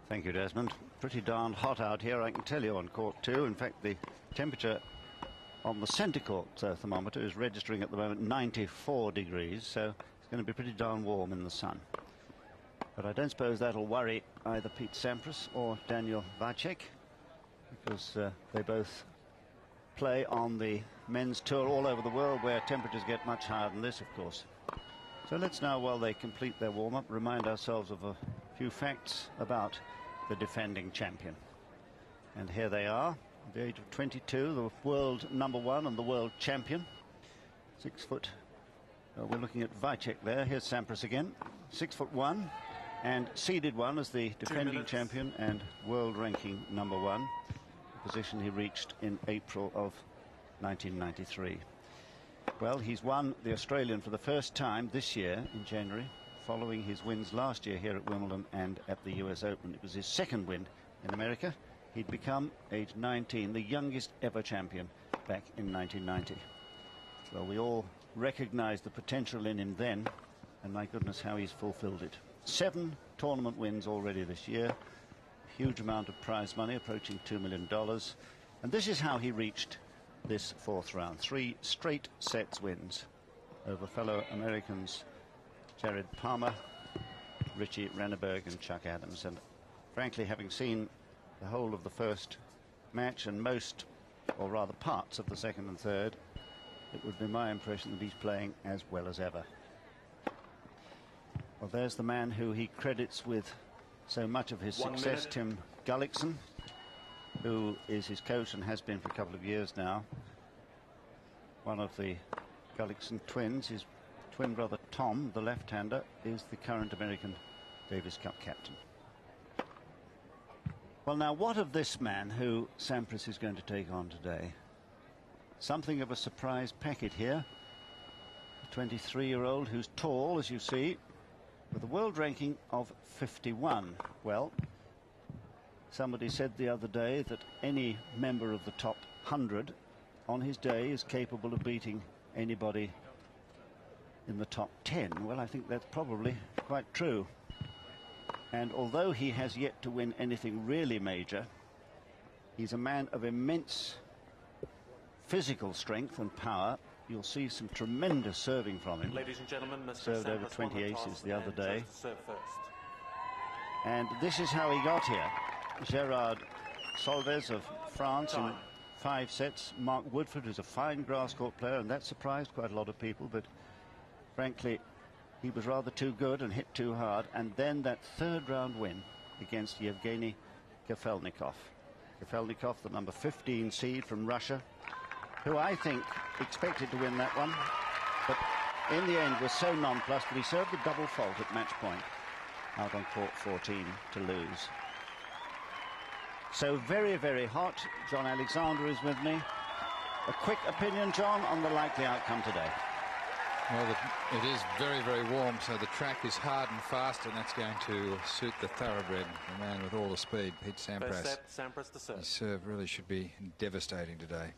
Thank you, Desmond. Pretty darn hot out here, I can tell you, on court 2. In fact, the temperature on the centre court thermometer is registering at the moment 94 degrees, so it's going to be pretty darn warm in the sun. But I don't suppose that'll worry either Pete Sampras or Daniel Vacek, because they both play on the men's tour all over the world, where temperatures get much higher than this, of course. So let's now, while they complete their warm-up, remind ourselves of a few facts about the defending champion. And here they are, at the age of 22, the world #1 and the world champion. 6 foot. We're looking at Vacek there. Here's Sampras again. 6'1" and seeded 1 as the defending champion and world ranking #1, a position he reached in April of 1993. Well, he's won the Australian for the first time this year in January, following his wins last year here at Wimbledon and at the US Open. It was his second win in America. He'd become, age 19, the youngest ever champion back in 1990. Well, we all recognized the potential in him then, and my goodness, how he's fulfilled it. 7 tournament wins already this year, a huge amount of prize money, approaching $2 million. And this is how he reached this 4th round. 3 straight sets wins over fellow Americans Jared Palmer, Richie Renneberg and Chuck Adams. And frankly, having seen the whole of the first match and most, or rather parts of the second and third, it would be my impression that he's playing as well as ever. Well, there's the man who he credits with so much of his success, Tim Gullickson, who is his coach and has been for a couple of years now. One of the Gullickson twins, his twin brother Tom, the left-hander, is the current American Davis Cup captain. Well, now, what of this man who Sampras is going to take on today? Something of a surprise packet here. A 23-year-old who's tall, as you see, with a world ranking of 51. Well, somebody said the other day that any member of the top 100 on his day is capable of beating anybody in the top 10. Well, I think that's probably quite true. And although he has yet to win anything really major, he's a man of immense physical strength and power. You'll see some tremendous serving from him. Ladies and gentlemen, Mr. Served over 20 aces the other day. And this is how he got here. Gerard Solves of France in 5 sets. Mark Woodford, who's a fine grass court player, and that surprised quite a lot of people, but frankly he was rather too good and hit too hard. And then that 3rd round win against Yevgeny Kafelnikov. Kafelnikov, the number 15 seed from Russia, who I think expected to win that one, but in the end was so nonplussed that he served the double fault at match point out on court 14 to lose. So very, very hot. John Alexander is with me. A quick opinion, John, on the likely outcome today. Well, it is very, very warm, so the track is hard and fast, and that's going to suit the thoroughbred, the man with all the speed, Pete Sampras. First set, Sampras to serve. His serve really should be devastating today.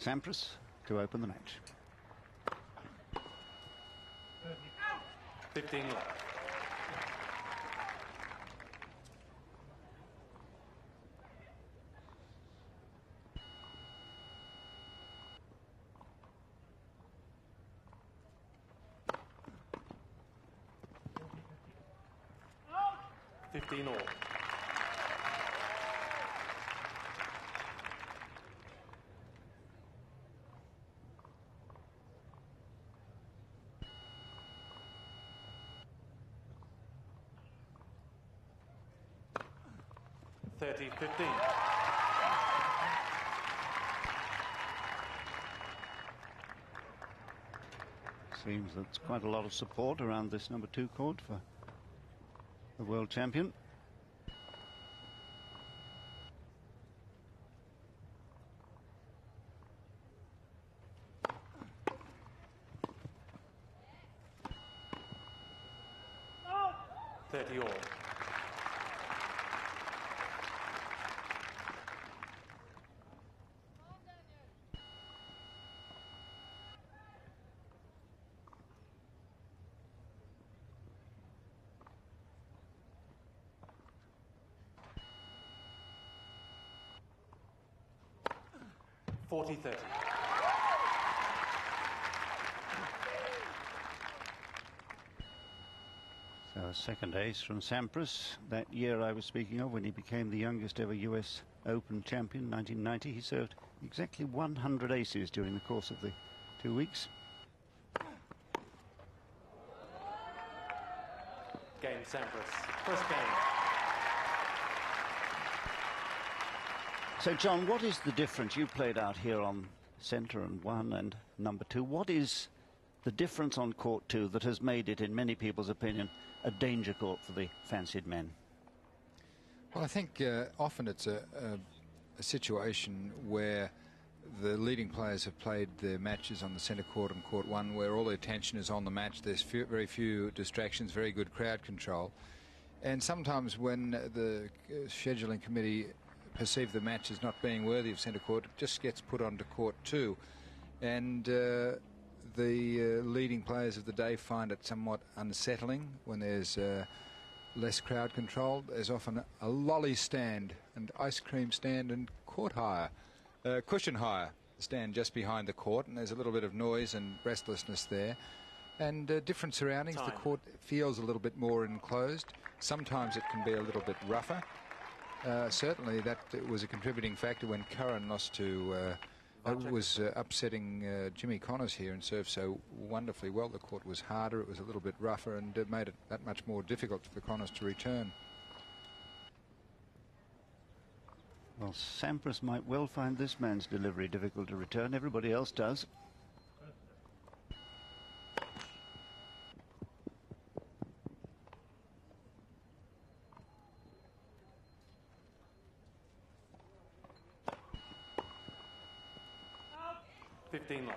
Sampras to open the match. 15 left. All. 30-15. Seems that's quite a lot of support around this number 2 court for the world champion. 30 all. (40-30). So a second ace from Sampras. That year I was speaking of, when he became the youngest ever US Open champion, 1990, he served exactly 100 aces during the course of the 2 weeks. Game Sampras. First game. So, John, what is the difference? You played out here on centre and 1 and number 2. What is the difference on court 2 that has made it, in many people's opinion, a danger court for the fancied men? Well, I think often it's a situation where the leading players have played their matches on the centre court and court 1, where all the attention is on the match. There's very few distractions, very good crowd control. And sometimes when the scheduling committee perceive the match as not being worthy of centre court, it just gets put onto court 2. And the leading players of the day find it somewhat unsettling when there's less crowd control. There's often a lolly stand and ice cream stand and court hire, cushion hire stand just behind the court, and there's a little bit of noise and restlessness there. And different surroundings. Time. The court feels a little bit more enclosed. Sometimes it can be a little bit rougher. Certainly that was a contributing factor when Curran lost to was upsetting Jimmy Connors here and served so wonderfully well. The court was harder, it was a little bit rougher, and it made it that much more difficult for Connors to return. Well, Sampras might well find this man's delivery difficult to return. Everybody else does. (15 love).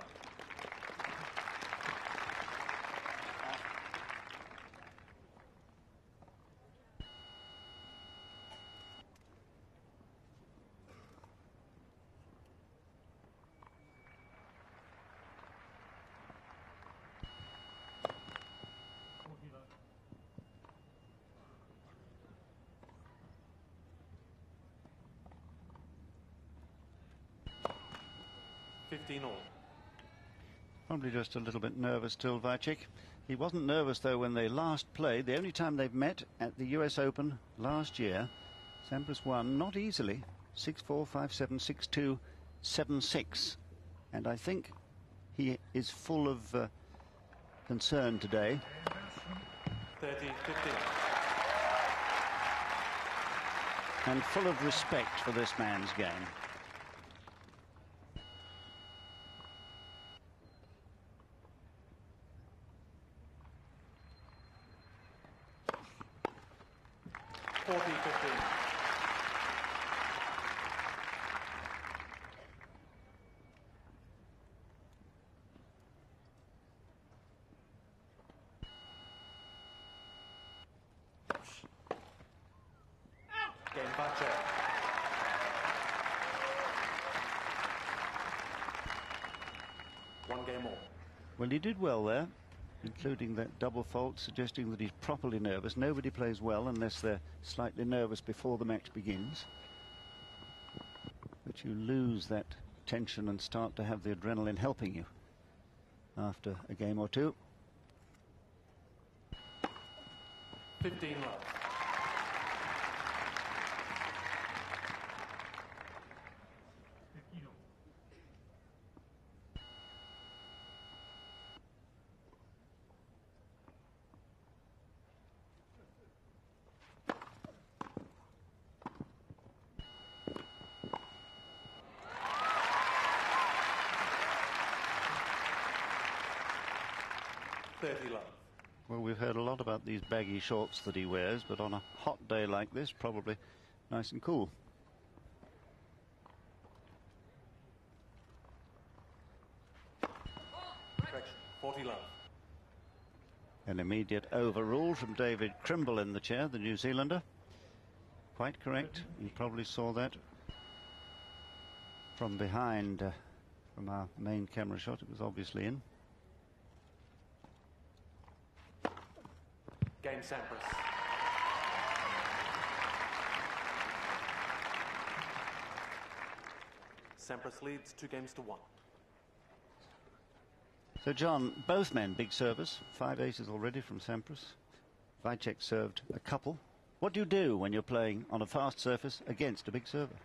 (15 all). Probably just a little bit nervous still, Vacek. He wasn't nervous, though, when they last played. The only time they've met at the US Open last year, Sampras won, not easily, 6-4, 5-7, 6-2, 7-6. And I think he is full of concern today. 30-15. And full of respect for this man's game. Game Vacek. One game more. Well, he did well there, including that double fault, suggesting that he's properly nervous. Nobody plays well unless they're slightly nervous before the match begins. But you lose that tension and start to have the adrenaline helping you after a game or two. 15 love. Well, we've heard a lot about these baggy shorts that he wears, but on a hot day like this, probably nice and cool. Correction, 40 love. An immediate overrule from David Crimble in the chair, the New Zealander. Quite correct. You probably saw that from behind, from our main camera shot. It was obviously in. Game Sampras. Sampras leads 2-1. So, John, both men big servers. 5 aces already from Sampras. Vacek served a couple. What do you do when you're playing on a fast surface against a big server?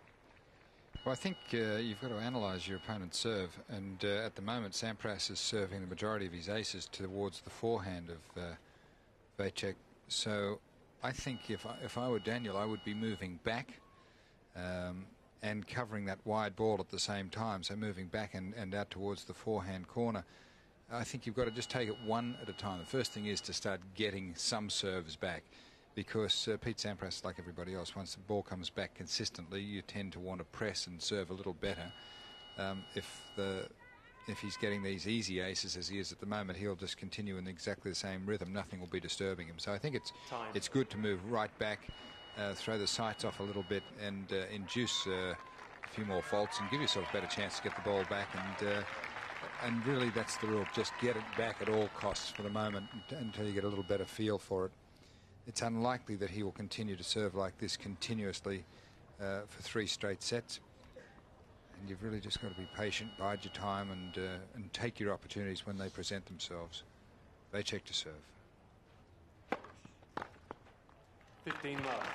Well, I think you've got to analyse your opponent's serve, and at the moment Sampras is serving the majority of his aces towards the forehand of Vacek. So I think if I were Daniel, I would be moving back and covering that wide ball at the same time, so moving back and out towards the forehand corner. I think you've got to just take it one at a time. The first thing is to start getting some serves back, because Pete Sampras, like everybody else, once the ball comes back consistently, you tend to want to press and serve a little better. If he's getting these easy aces as he is at the moment, he'll just continue in exactly the same rhythm. Nothing will be disturbing him. So I think it's good to move right back, throw the sights off a little bit, and induce a few more faults and give yourself a better chance to get the ball back. And really, that's the rule. Just get it back at all costs for the moment until you get a little better feel for it. It's unlikely that he will continue to serve like this continuously for 3 straight sets. And you've really just got to be patient, bide your time, and take your opportunities when they present themselves. Vacek to serve. 15 love.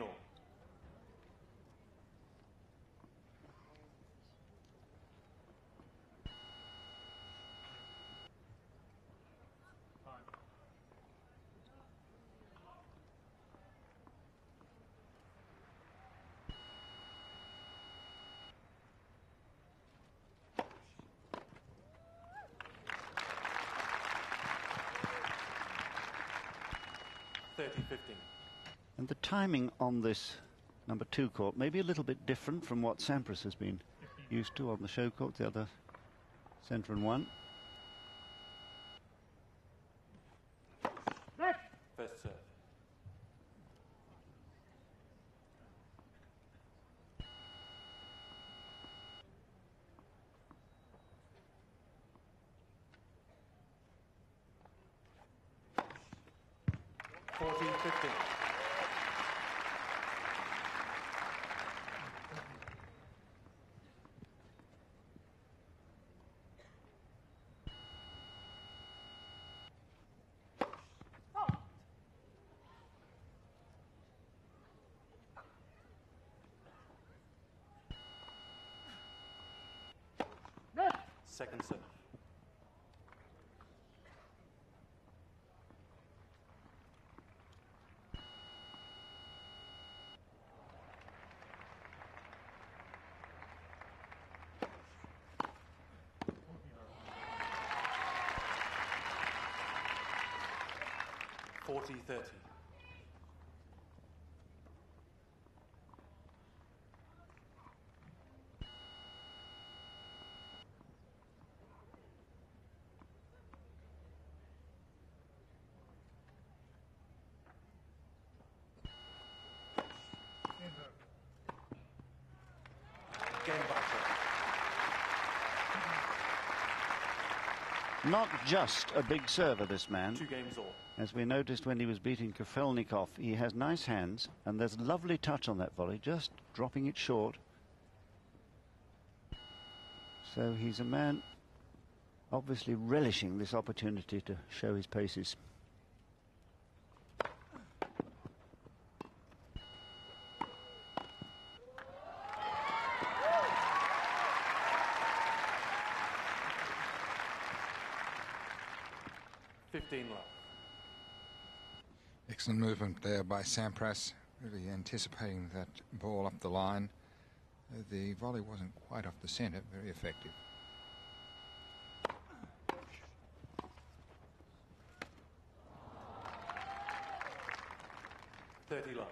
All. And the timing on this number 2 court may be a little bit different from what Sampras has been used to on the show court, the other centre and 1. First serve. Second serve. Forty 30. Not just a big server, this man. 2 games all. As we noticed when he was beating Kafelnikov, he has nice hands, and there's lovely touch on that volley, just dropping it short. So he's a man obviously relishing this opportunity to show his paces. Excellent movement there by Sampras. really anticipating that ball up the line. The volley wasn't quite off the centre, very effective. love.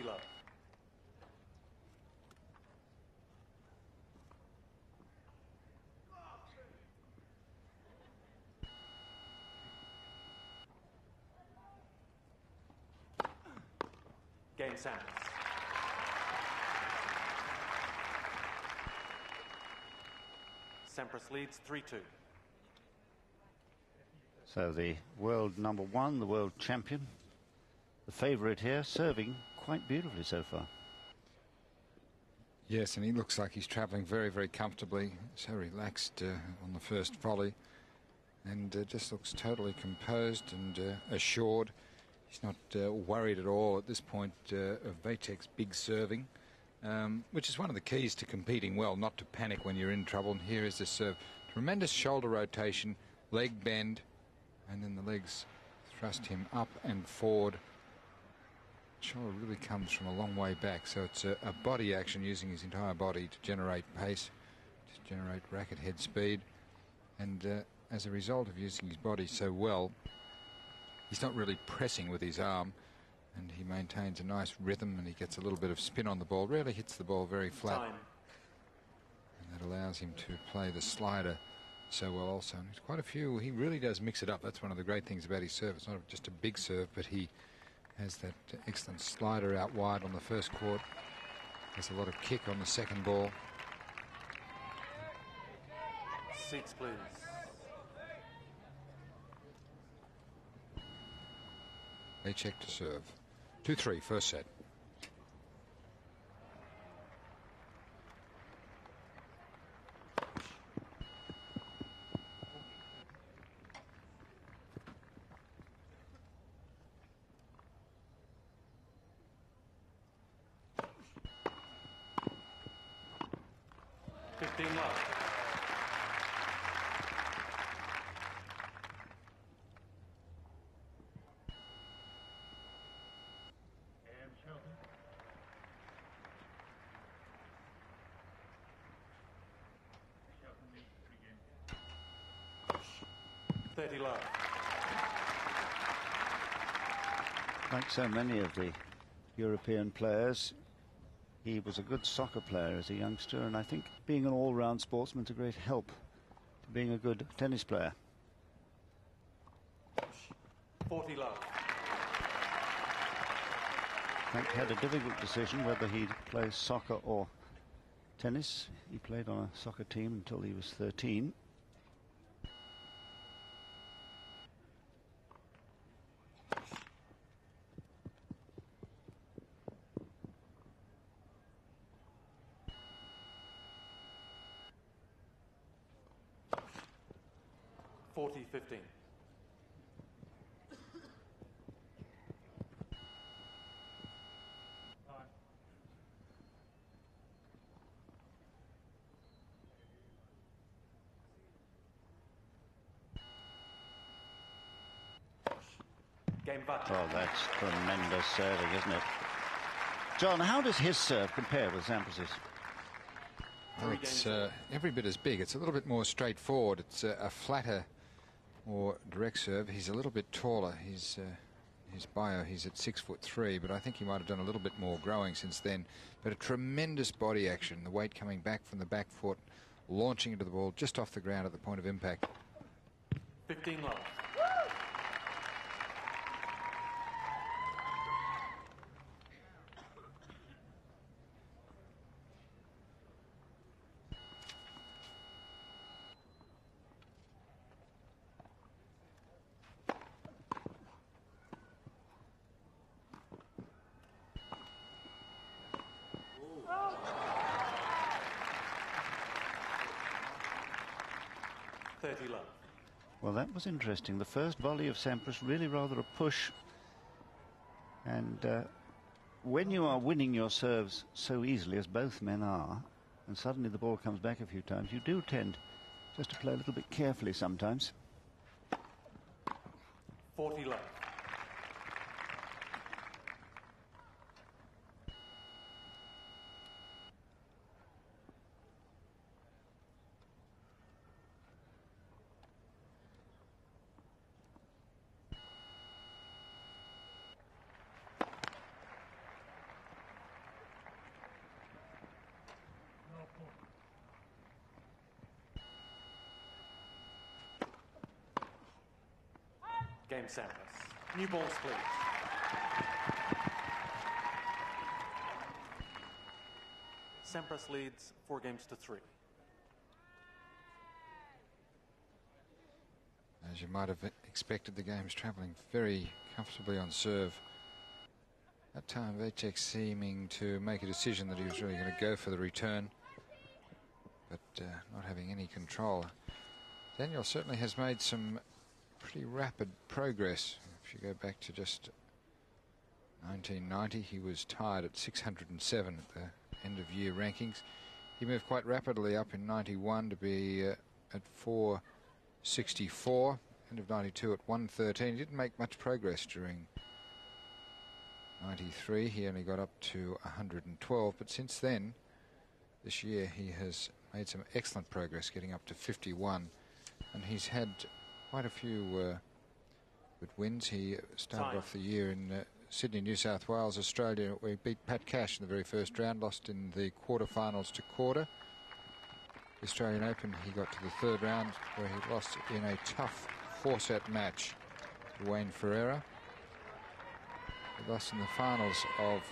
Love. Game Sampras. Sampras leads 3-2. So the world number one, the world champion, the favourite here, serving quite beautifully so far. Yes, and he looks like he's travelling very, very comfortably. So relaxed on the first volley, and just looks totally composed and assured. He's not worried at all at this point of Vacek's big serving, which is one of the keys to competing well, not to panic when you're in trouble. And here is the serve. Tremendous shoulder rotation, leg bend, and then the legs thrust him up and forward. Shoulder really comes from a long way back, so it's a body action using his entire body to generate pace, to generate racket head speed, and as a result of using his body so well, he's not really pressing with his arm, and he maintains a nice rhythm, and he gets a little bit of spin on the ball, rarely hits the ball very flat. Time. And that allows him to play the slider so well also. And there's quite a few, he really does mix it up. That's one of the great things about his serve. It's not just a big serve, but he has that excellent slider out wide on the first court. There's a lot of kick on the second ball. Seats, please. They check to serve. 2-3, first set. Love. Love. Like so many of the European players, he was a good soccer player as a youngster, and I think being an all-round sportsman's a great help to being a good tennis player. 40 love. Frank had a difficult decision whether he'd play soccer or tennis. He played on a soccer team until he was 13. Game Vacek. Oh, that's tremendous serving, isn't it? John, how does his serve compare with Sampras's? Well, it's every bit as big. It's a little bit more straightforward. It's a flatter, more direct serve. He's a little bit taller. His bio, he's at 6'3", but I think he might have done a little bit more growing since then. But a tremendous body action. The weight coming back from the back foot, launching into the ball just off the ground at the point of impact. 15 love. 30 love. Well, that was interesting. The first volley of Sampras, really rather a push. And when you are winning your serves so easily, as both men are, and suddenly the ball comes back a few times, you do tend just to play a little bit carefully sometimes. 40 love. Game Sampras. New balls, please. Sampras leads 4 games to 3. As you might have expected, the game's travelling very comfortably on serve. That time, Vacek seeming to make a decision that he was really going to go for the return, but not having any control. Daniel certainly has made some pretty rapid progress. If you go back to just 1990, he was tied at 607 at the end of year rankings. He moved quite rapidly up in 91 to be at 464, end of 92 at 113. He didn't make much progress during 93. He only got up to 112, but since then, this year, he has made some excellent progress, getting up to 51, and he's had quite a few good wins. He started off the year in Sydney, New South Wales, Australia, where he beat Pat Cash in the very first round, lost in the quarterfinals to Korda. The Australian Open, he got to the third round, where he lost in a tough 4-set match to Wayne Ferreira. He lost in the finals of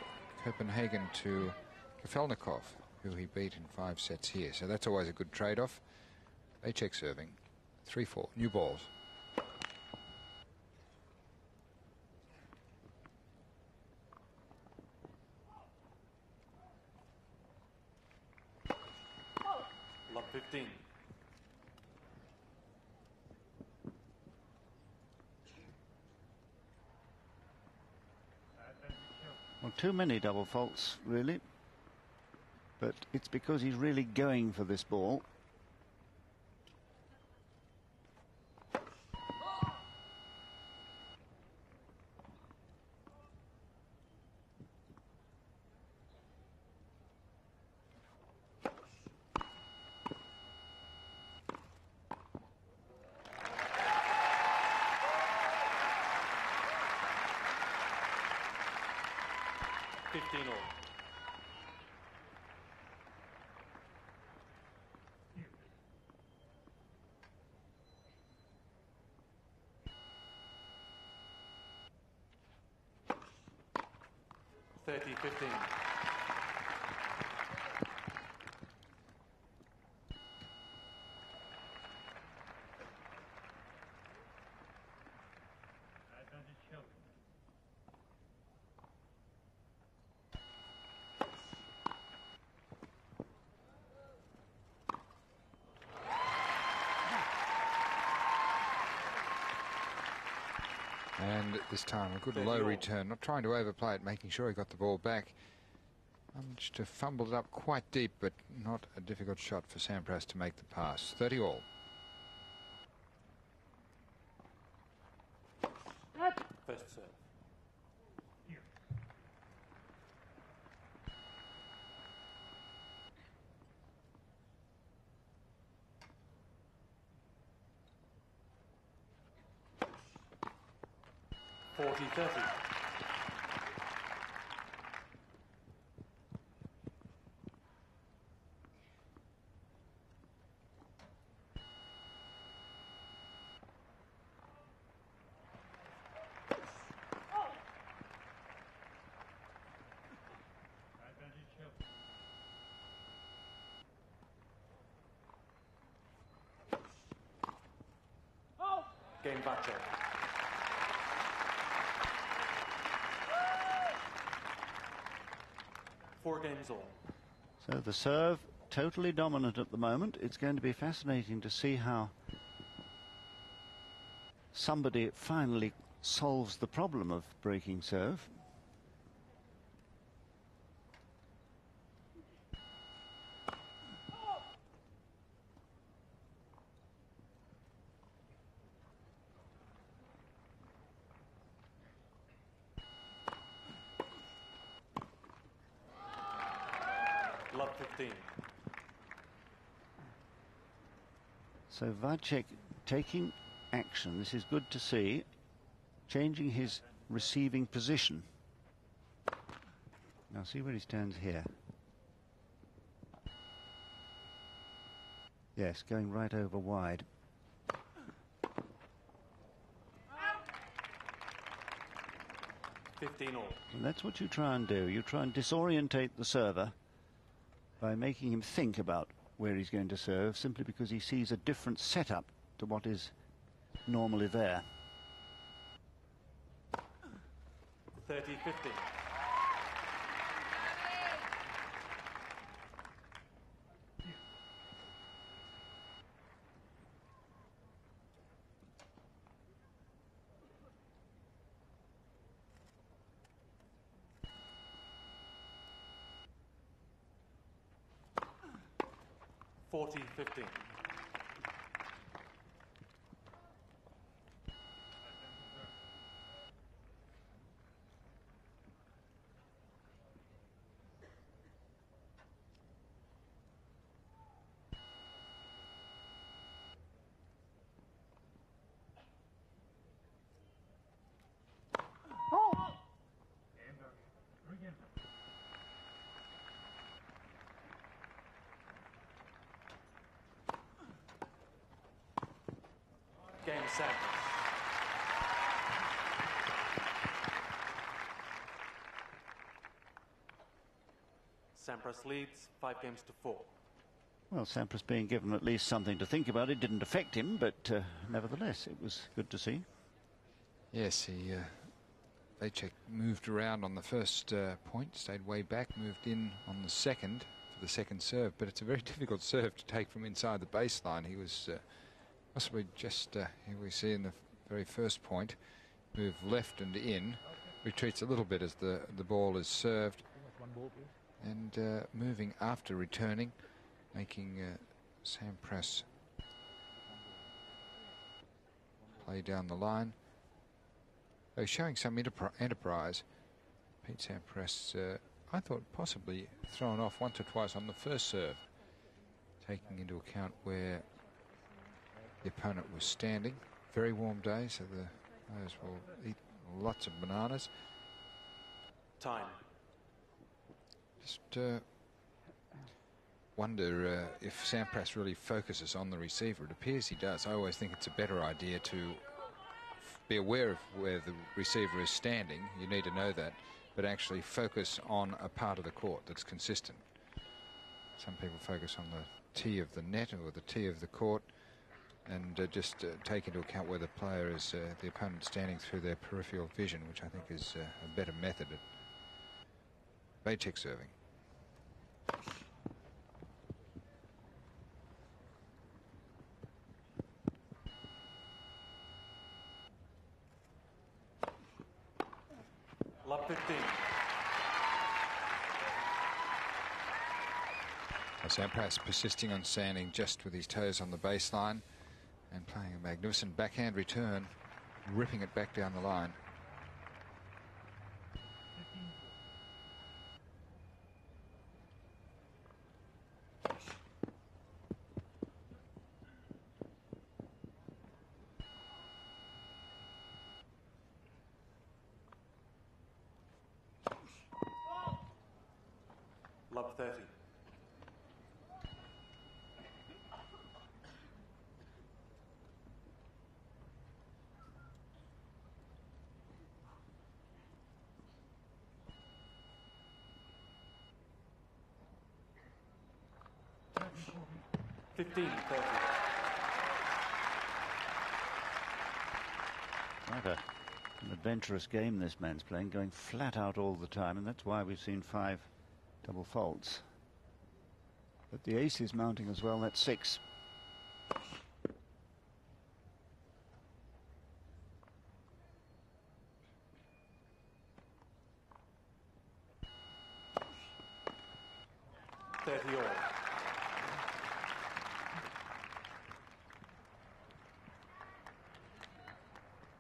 Copenhagen to Kafelnikov, who he beat in 5 sets here. So that's always a good trade-off. Vacek serving. 3-4, new balls. Love 15. Well, too many double faults, really. But it's because he's really going for this ball. All. $30, 15. And this time a good low return, not trying to overplay it, making sure he got the ball back. Managed to fumble it up quite deep, but not a difficult shot for Sampras to make the pass. 30 all. First serve. $40, 30. Game Vacek. Four games all. So the serve totally dominant at the moment. It's going to be fascinating to see how somebody finally solves the problem of breaking serve. Love 15. So Vacek taking action. This is good to see. Changing his receiving position. Now see where he stands here. Yes, going right over wide. $15 all. And that's what you try and do. You try and disorientate the server by making him think about where he's going to serve, simply because he sees a different setup to what is normally there. 30-15. $40-15. Game Sampras. Sampras leads 5-4. Well, Sampras being given at least something to think about. It didn't affect him, but nevertheless, it was good to see. Yes, Vacek moved around on the first point, stayed way back, moved in on the second for the second serve, but it's a very difficult serve to take from inside the baseline. He was possibly just, here we see in the very first point, move left and in, retreats a little bit as the ball is served, and moving after returning, making Sampras play down the line. Though showing some enterprise. Pete Sampras, I thought possibly thrown off once or twice on the first serve, taking into account where the opponent was standing. Very warm day, so the players will eat lots of bananas. Time. Just wonder if Sampras really focuses on the receiver. It appears he does. I always think it's a better idea to be aware of where the receiver is standing. You need to know that, but actually focus on a part of the court that's consistent. Some people focus on the tee of the net or the tee of the court, and just take into account where the player is, the opponent standing through their peripheral vision, which I think is a better method at Vacek serving. Love 15. Sampras persisting on standing just with his toes on the baseline and playing a magnificent backhand return, ripping it back down the line. Love 30. $15-30. Quite an adventurous game this man's playing, going flat out all the time, and that's why we've seen 5 double faults. But the ace is mounting as well. That's 6. 30 all.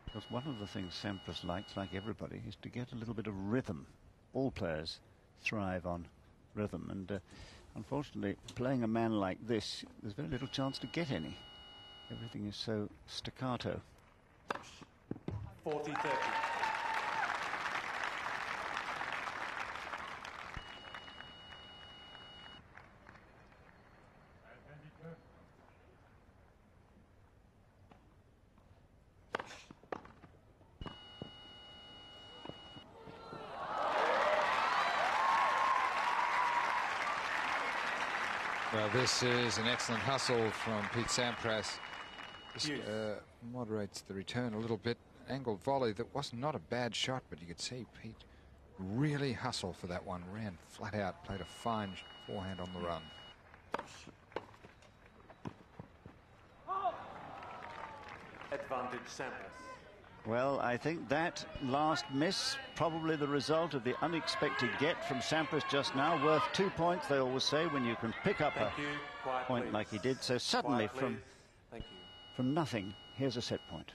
Because one of the things Sampras likes, like everybody, is to get a little bit of rhythm. All players thrive on rhythm, and unfortunately, playing a man like this, there's very little chance to get any. Everything is so staccato. 40-30. Well, this is an excellent hustle from Pete Sampras. Just moderates the return a little bit. Angled volley that was not a bad shot, but you could see Pete really hustle for that one. Ran flat out, played a fine forehand on the run. Advantage Sampras. Well, I think that last miss, probably the result of the unexpected get from Sampras just now, worth 2 points, they always say, when you can pick up a point please. like he did. So suddenly Quiet, please. Thank you. from nothing, here's a set point.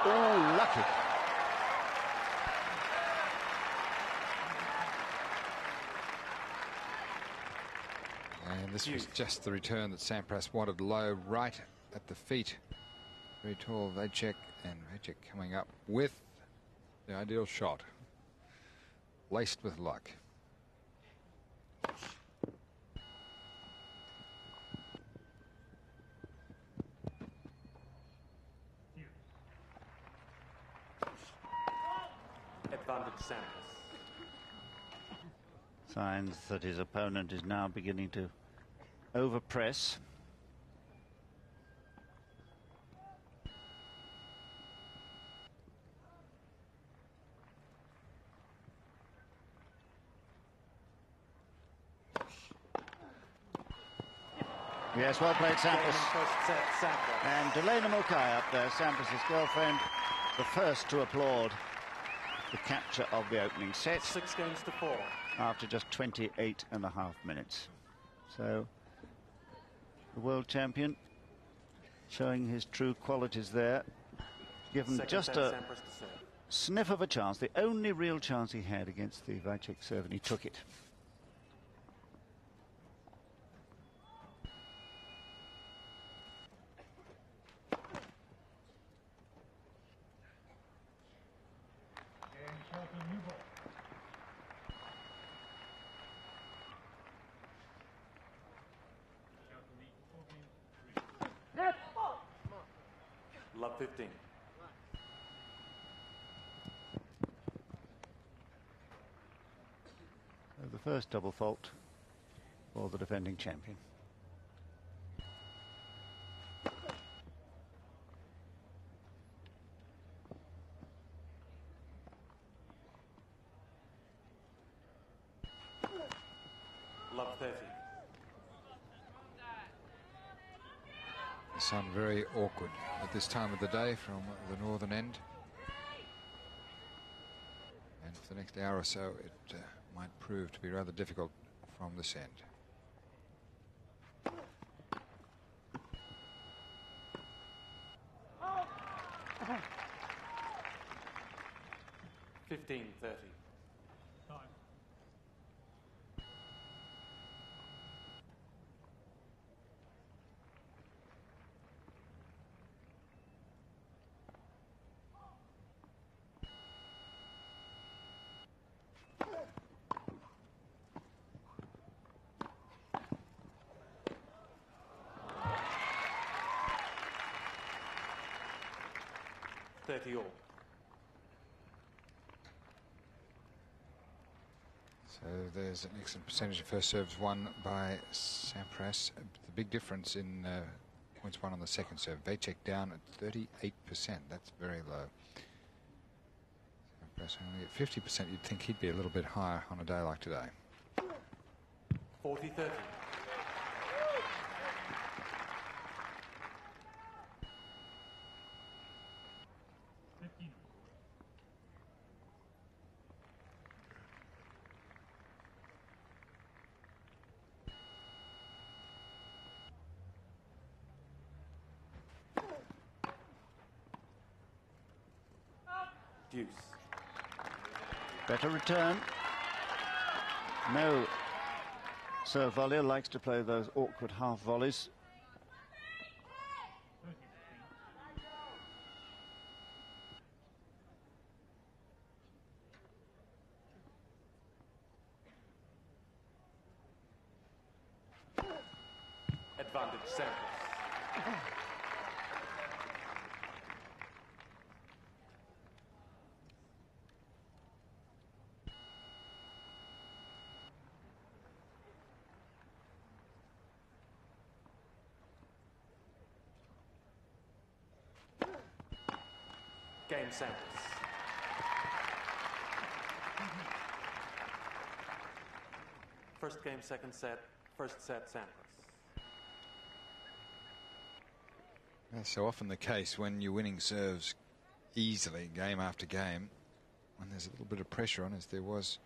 Oh, lucky. And this was just the return that Sampras wanted, low, right at the feet. Very tall Vacek, and Vacek coming up with the ideal shot. Laced with luck. Advantage Sampras. Signs that his opponent is now beginning to overpress. Yes, well played, Sampras. And Delena Mukai up there, Sampras' girlfriend, the first to applaud the capture of the opening set. 6-4. After just 28.5 minutes. So the world champion showing his true qualities there. Given just a sniff of a chance, the only real chance he had against the Vacek serve, and he took it. Love 15. The first double fault for the defending champion. Love 30. The sun very awkward at this time of the day from the northern end. And for the next hour or so, it might prove to be rather difficult from this end. 15-30. All. So there's an excellent percentage of first serves won by Sampras. The big difference in points won on the second serve. Vacek down at 38%. That's very low. Sampras only at 50%. You'd think he'd be a little bit higher on a day like today. 40-30. Deuce. Better return. No serve volleyer likes to play those awkward half volleys. Advantage Sampras. Game Sampras. First game, second set. First set, Sampras. That's so often the case when you're winning serves easily game after game, when there's a little bit of pressure on, as there was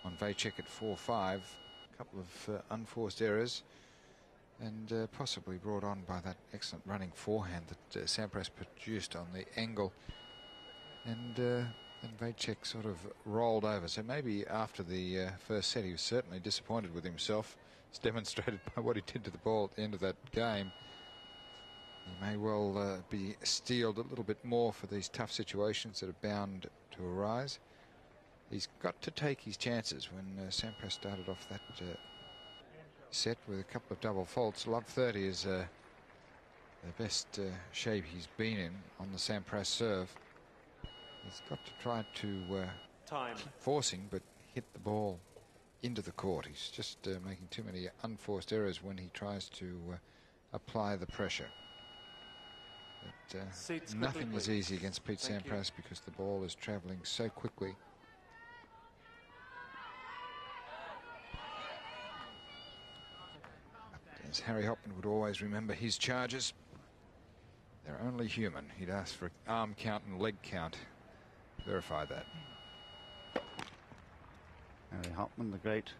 on Vacek at 4-5. A couple of unforced errors, and possibly brought on by that excellent running forehand that Sampras produced on the angle. And Vacek sort of rolled over. So maybe after the first set he was certainly disappointed with himself. It's demonstrated by what he did to the ball at the end of that game. He may well be steeled a little bit more for these tough situations that are bound to arise. He's got to take his chances. When Sampras started off that set with a couple of double faults, love 30 is the best shape he's been in on the Sampras serve. He's got to try to keep forcing, but hit the ball into the court. He's just making too many unforced errors when he tries to apply the pressure. But nothing is easy against Pete Sampras because the ball is travelling so quickly. As Harry Hopman would always remember his charges, they're only human. He'd ask for arm count and leg count. Verify that. Harry Hopman, the great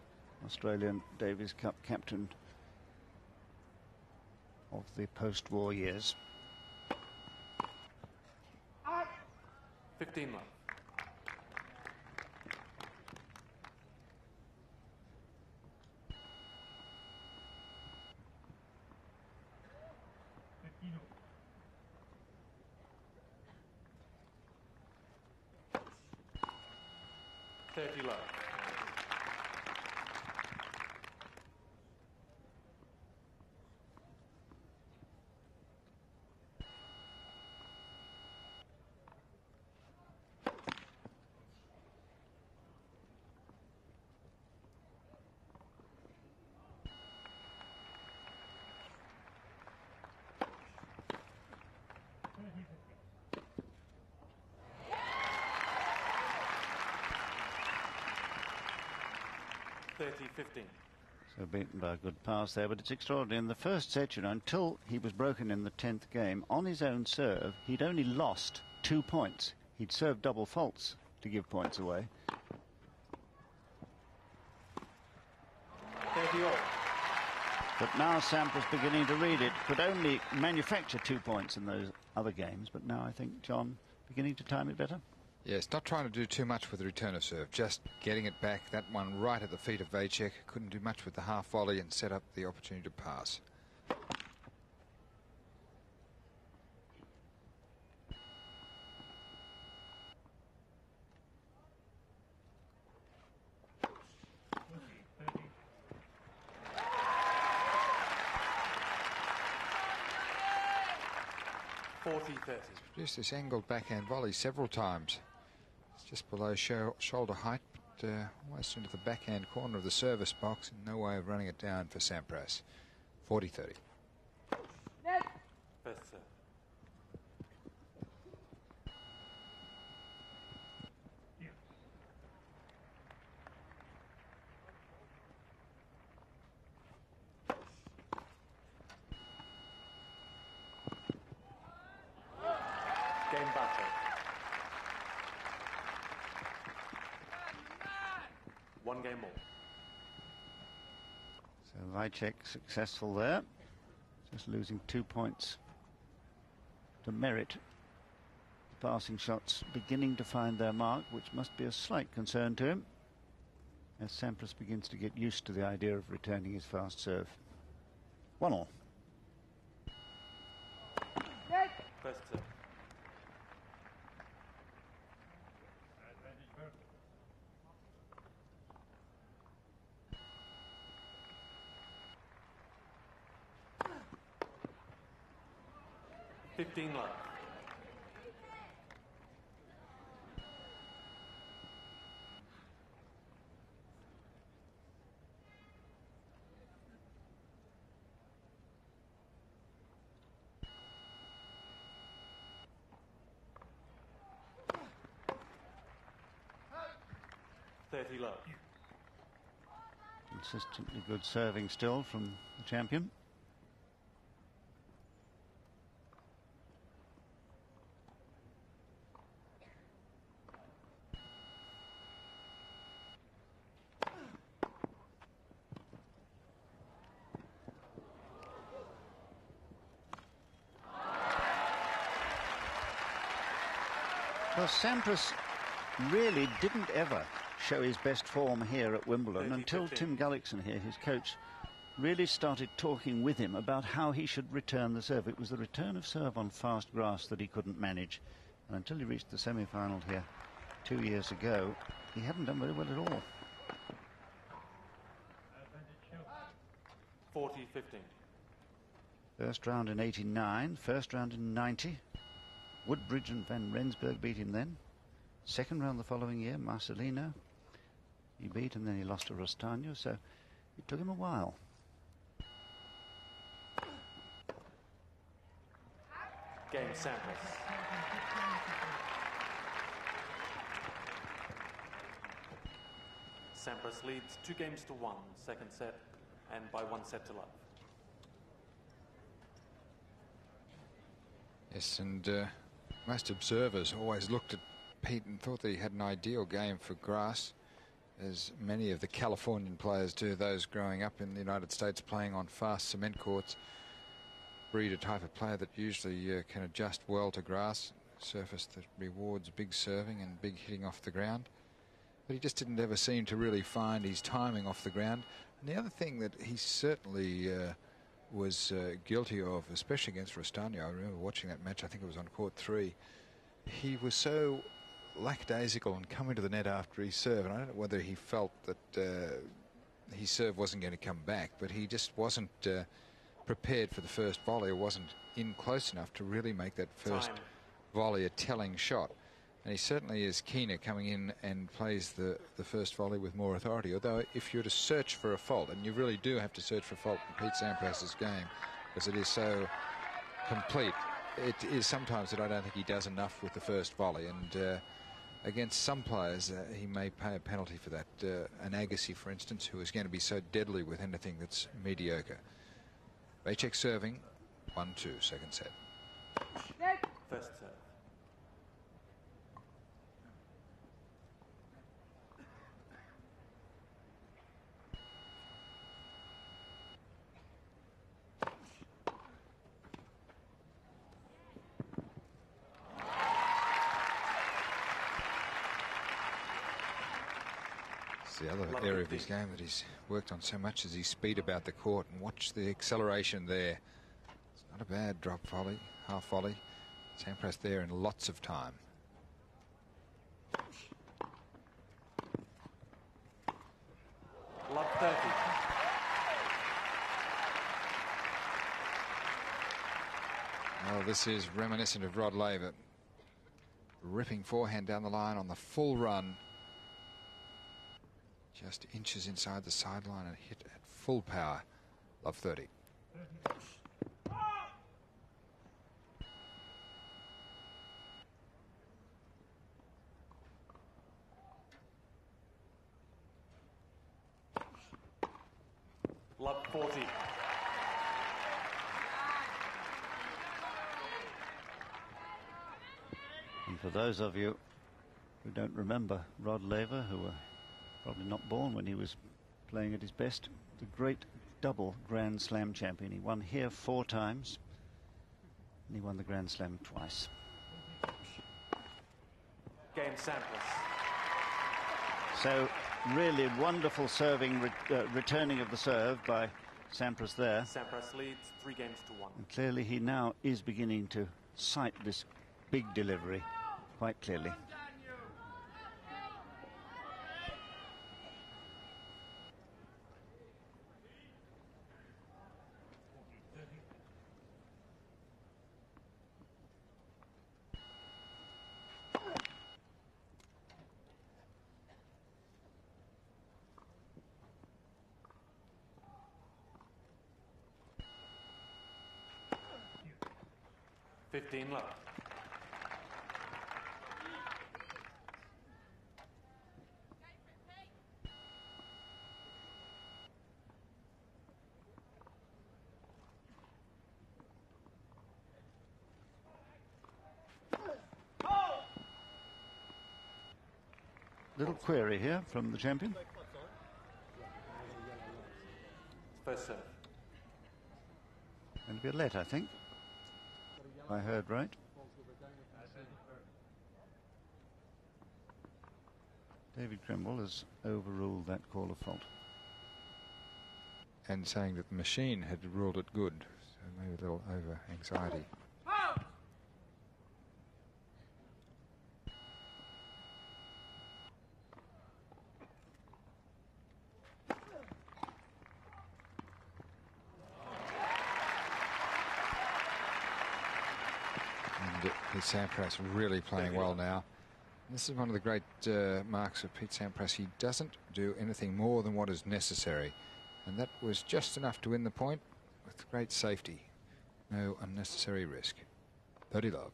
Australian Davis Cup captain of the post-war years. 15 love. Love. So beaten by a good pass there, but it's extraordinary. In the first set, you know, until he was broken in the 10th game, on his own serve, he'd only lost 2 points. He'd served double faults to give points away. 30 all. But now Sampras beginning to read it. Could only manufacture 2 points in those other games, but now I think John beginning to time it better. Yes, not trying to do too much with the return of serve, just getting it back. That one right at the feet of Vacek. Couldn't do much with the half volley and set up the opportunity to pass. Produced this angled backhand volley several times. It's just below shoulder height, but almost into the backhand corner of the service box, and no way of running it down for Sampras. 40-30. First serve. Game Vacek. 1 game more. So Vacek successful there. Just losing 2 points to merit passing shots beginning to find their mark, which must be a slight concern to him, as Sampras begins to get used to the idea of returning his fast serve. 1-1. First serve. Fifteen love. Love. Consistently good serving still from the champion. Well, Sampras really didn't ever show his best form here at Wimbledon until Tim Gullickson here, his coach, really started talking with him about how he should return the serve. It was the return of serve on fast grass that he couldn't manage, and until he reached the semi-final here 2 years ago, he hadn't done very well at all. 40-15. First round in 89, first round in 90. Woodbridge and Van Rensburg beat him then. Second round the following year, Marcelino he beat, and then he lost to Rostano, so it took him a while. Game Sampras. Sampras leads 2-1, second set, and by 1 set to love. Yes, and most observers always looked at Pete and thought that he had an ideal game for grass, as many of the Californian players do, those growing up in the United States playing on fast cement courts, breed a type of player that usually can adjust well to grass, surface that rewards big serving and big hitting off the ground. But he just didn't ever seem to really find his timing off the ground. And the other thing that he certainly was guilty of, especially against Rostano, I remember watching that match, I think it was on court 3, he was so lackadaisical and coming to the net after his serve, and I don't know whether he felt that his serve wasn't going to come back, but he just wasn't prepared for the first volley, or wasn't in close enough to really make that first volley a telling shot. And he certainly is keener coming in and plays the first volley with more authority, although if you're to search for a fault, and you really do have to search for a fault in Pete Sampras' game because it is so complete, it is sometimes that I don't think he does enough with the first volley, and against some players he may pay a penalty for that. An Agassi, for instance, who is going to be so deadly with anything that's mediocre. Vacek serving, 1-2, second set. First serve. The other area of his game that he's worked on so much is his speed about the court, and watch the acceleration there. It's not a bad drop volley, half volley. Sampras there in lots of time. Love 30. Well, this is reminiscent of Rod Laver. Ripping forehand down the line on the full run. Just inches inside the sideline and hit at full power. Love 30. Love 40. And for those of you who don't remember Rod Laver, who were probably not born when he was playing at his best, the great double Grand Slam champion. He won here 4 times, and he won the Grand Slam twice. Game Sampras. So really wonderful serving, returning of the serve by Sampras there. Sampras leads 3 games to 1. And clearly he now is beginning to sight this big delivery quite clearly. Love. Little query here from the champion. First serve. Going to be a let, I think. I heard right. David Kremble has overruled that call of fault. And saying that the machine had ruled it good, so maybe a little over anxiety. Sampras really playing well now. This is one of the great marks of Pete Sampras. He doesn't do anything more than what is necessary, and that was just enough to win the point with great safety. No unnecessary risk. 30 love.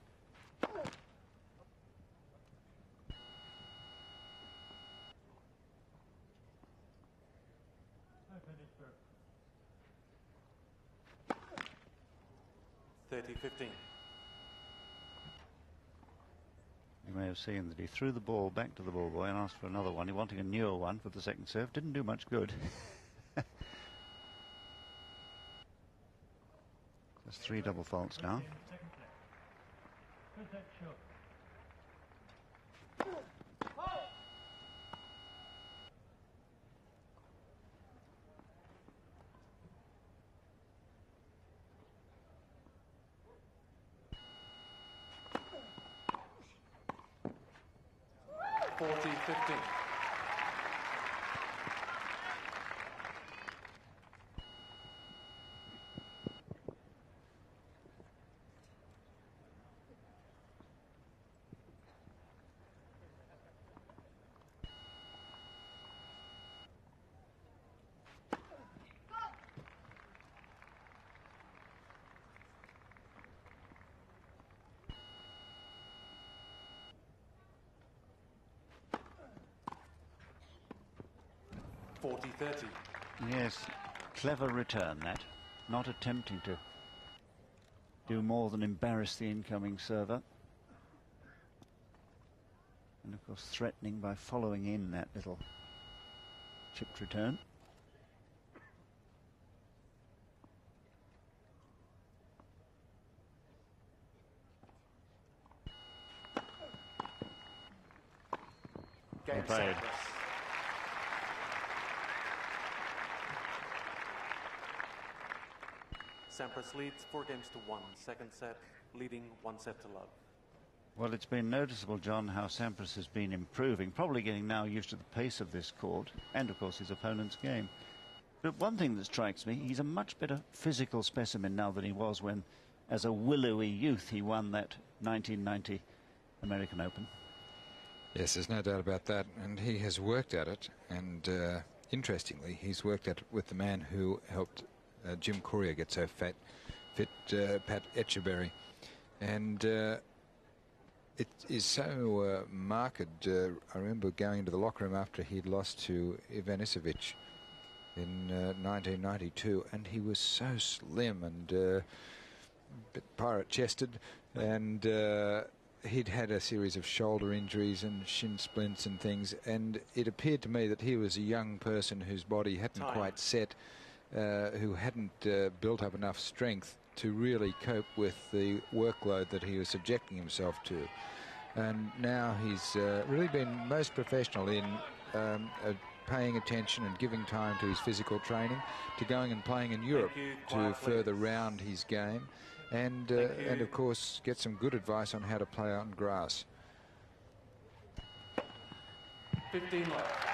You may have seen that he threw the ball back to the ball boy and asked for another one. He wanting a newer one for the second serve. Didn't do much good. There's 3 double faults now. Yes, clever return that. Not attempting to do more than embarrass the incoming server. And of course threatening by following in that little chipped return. Game played. Sampras leads 4 games to 1. Second set, leading 1 set to love. Well, it's been noticeable, John, how Sampras has been improving, probably getting now used to the pace of this court and, of course, his opponent's game. But one thing that strikes me, he's a much better physical specimen now than he was when, as a willowy youth, he won that 1990 American Open. Yes, there's no doubt about that, and he has worked at it, and interestingly, he's worked at it with the man who helped Jim Courier get so fit, Pat Etcheberry, and it is so marked. I remember going into the locker room after he'd lost to Ivanisevic in 1992, and he was so slim and a bit pirate-chested, and he'd had a series of shoulder injuries and shin splints and things, and it appeared to me that he was a young person whose body hadn't quite set, who hadn't built up enough strength to really cope with the workload that he was subjecting himself to. And now he's really been most professional in paying attention and giving time to his physical training, to going and playing in Europe to further round his game, and of course get some good advice on how to play on grass. 15 left.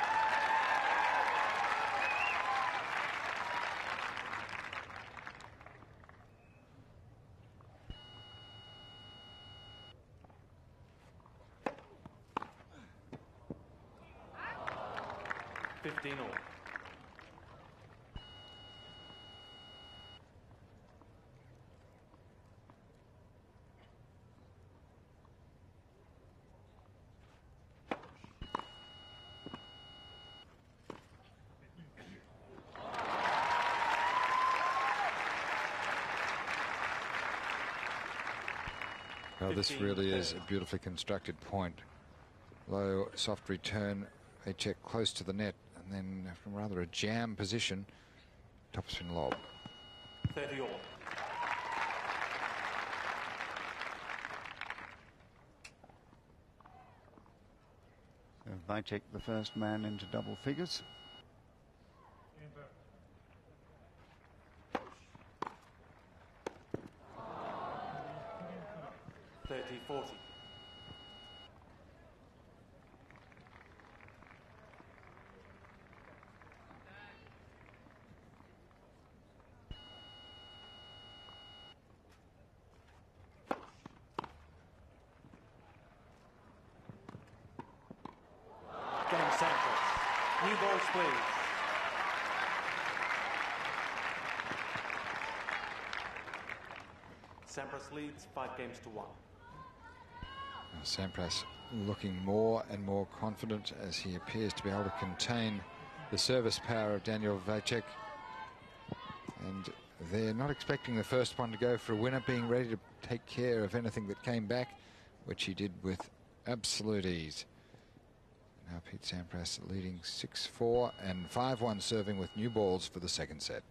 All. Well, this really is a beautifully constructed point. Low, soft return, a check close to the net, and then from rather a jam position, topspin lob. 30 all. So Vacek, the first man into double figures. Sampras. New balls, please. Sampras leads 5-1. Sampras looking more and more confident as he appears to be able to contain the service power of Daniel Vacek. And they're not expecting the first one to go for a winner, being ready to take care of anything that came back, which he did with absolute ease. Now Pete Sampras leading 6-4 and 5-1 serving with new balls for the second set.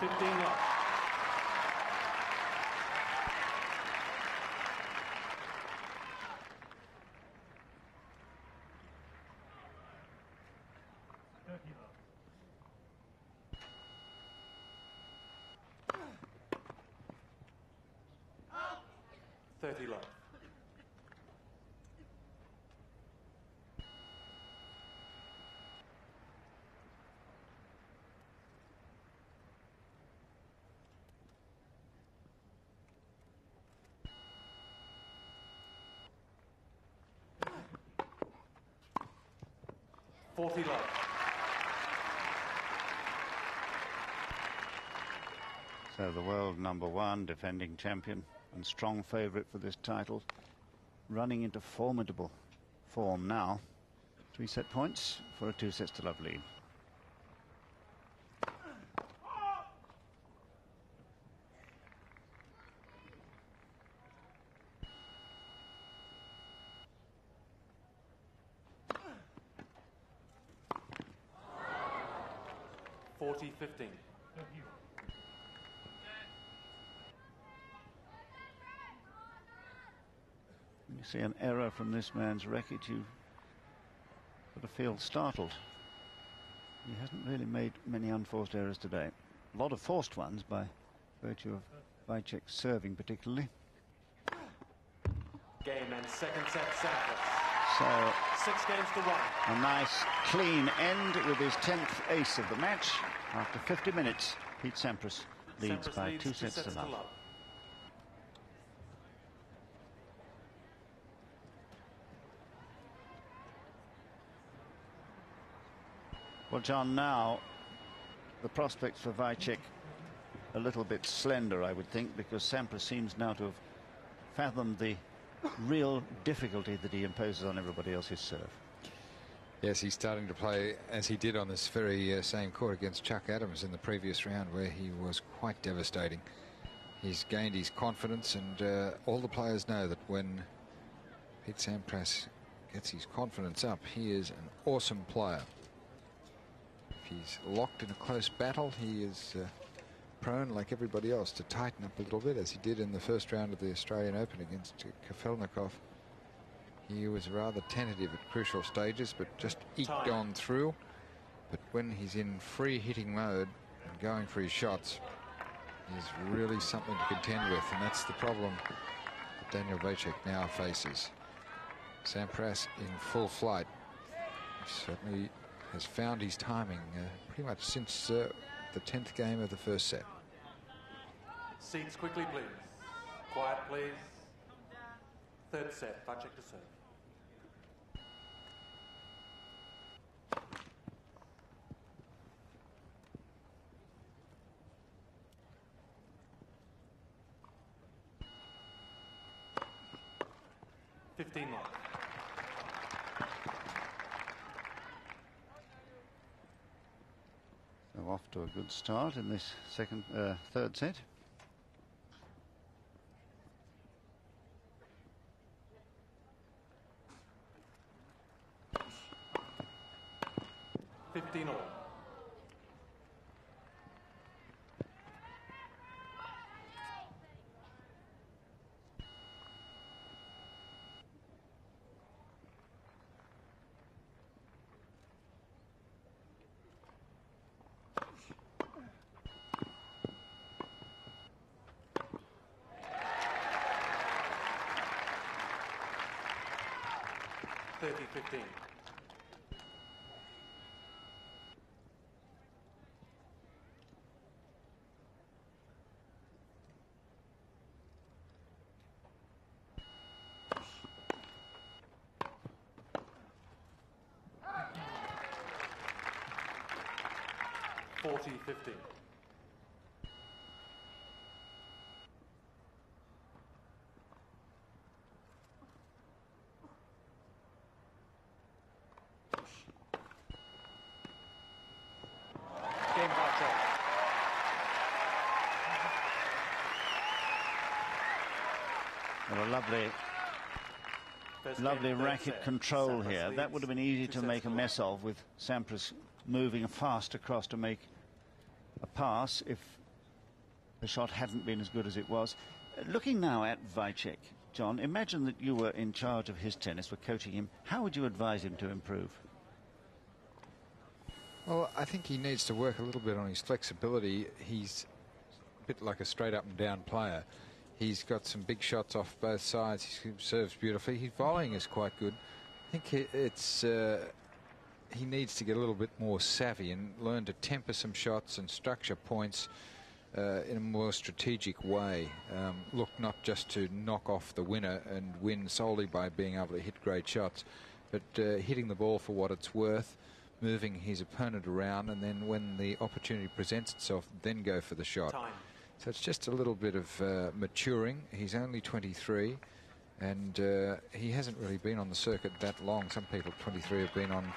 15 left. Left. 40 left. So the world #1 defending champion and strong favourite for this title, running into formidable form now. 3 set points for a 2-sets-to-love lead. $40-15. When you see an error from this man's racket, you sort of feel startled. He hasn't really made many unforced errors today. A lot of forced ones by virtue of Vacek serving particularly. Game and second set Sampras. So 6-1. a nice clean end with his 10th ace of the match. After 50 minutes, Pete Sampras leads by 2-sets-to-love. Well, John, now the prospects for Vacek a little bit slender, I would think, because Sampras seems now to have fathomed the real difficulty that he imposes on everybody else's serve. Yes, he's starting to play as he did on this very same court against Chuck Adams in the previous round, where he was quite devastating. He's gained his confidence, and all the players know that when Pete Sampras gets his confidence up, he is an awesome player. If he's locked in a close battle, he is prone, like everybody else, to tighten up a little bit, as he did in the first round of the Australian Open against Kafelnikov. He was rather tentative at crucial stages, but just eked on through. But when he's in free hitting mode and going for his shots, he's really something to contend with, and that's the problem that Daniel Vacek now faces. Sampras in full flight. He certainly has found his timing pretty much since the 10th game of the first set. Seats quickly, please. Quiet, please. Third set, Vacek to serve. Love. So off to a good start in this third set. All. $30-15. $40-15. Well, a lovely racket control here. That would have been easy to make a mess of, with Sampras moving fast across to make a pass if the shot hadn't been as good as it was. Looking now at Vacek, John, imagine that you were in charge of his tennis, were coaching him. How would you advise him to improve? Well, I think he needs to work a little bit on his flexibility. He's a bit like a straight up and down player. He's got some big shots off both sides. He serves beautifully. His volleying is quite good. I think he needs to get a little bit more savvy and learn to temper some shots and structure points in a more strategic way. Look not just to knock off the winner and win solely by being able to hit great shots, but hitting the ball for what it's worth, moving his opponent around, and then when the opportunity presents itself, then go for the shot. Time. So it's just a little bit of maturing. He's only 23, and he hasn't really been on the circuit that long. Some people 23 have been on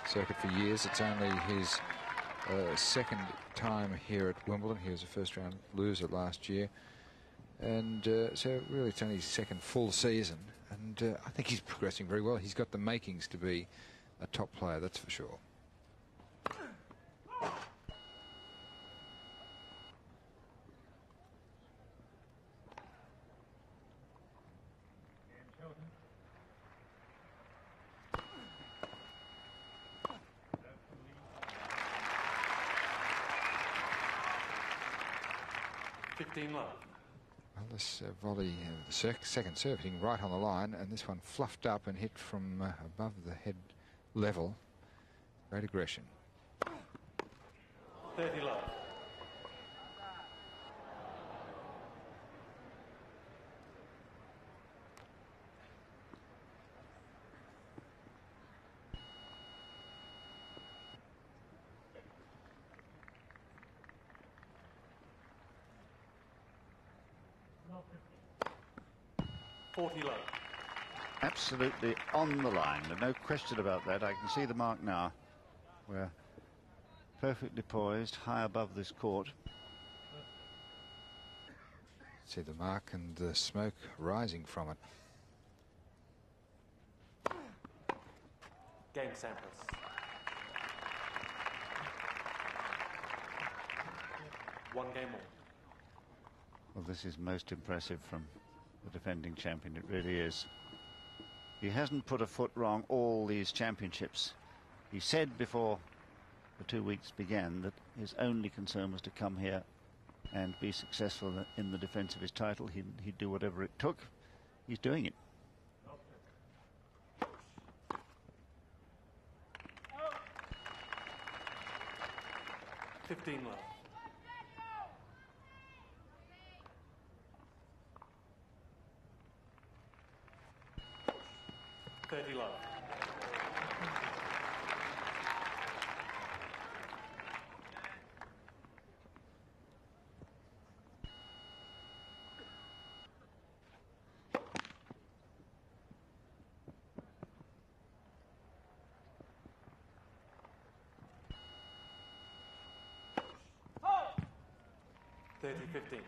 circuit for years. It's only his second time here at Wimbledon. He was a first round loser last year, and so really it's only his second full season, and I think he's progressing very well. He's got the makings to be a top player, that's for sure. Love. Well, this volley, the second serve hitting right on the line, and this one fluffed up and hit from above the head level. Great aggression. 30 love. Absolutely on the line, no question about that. I can see the mark now. We're perfectly poised high above this court. See the mark and the smoke rising from it. Game Sampras. One game more. Well, this is most impressive from the defending champion. It really is. He hasn't put a foot wrong all these championships. He said before the 2 weeks began that his only concern was to come here and be successful in the defence of his title. He'd do whatever it took. He's doing it. $15 love. $30 love. $30-15.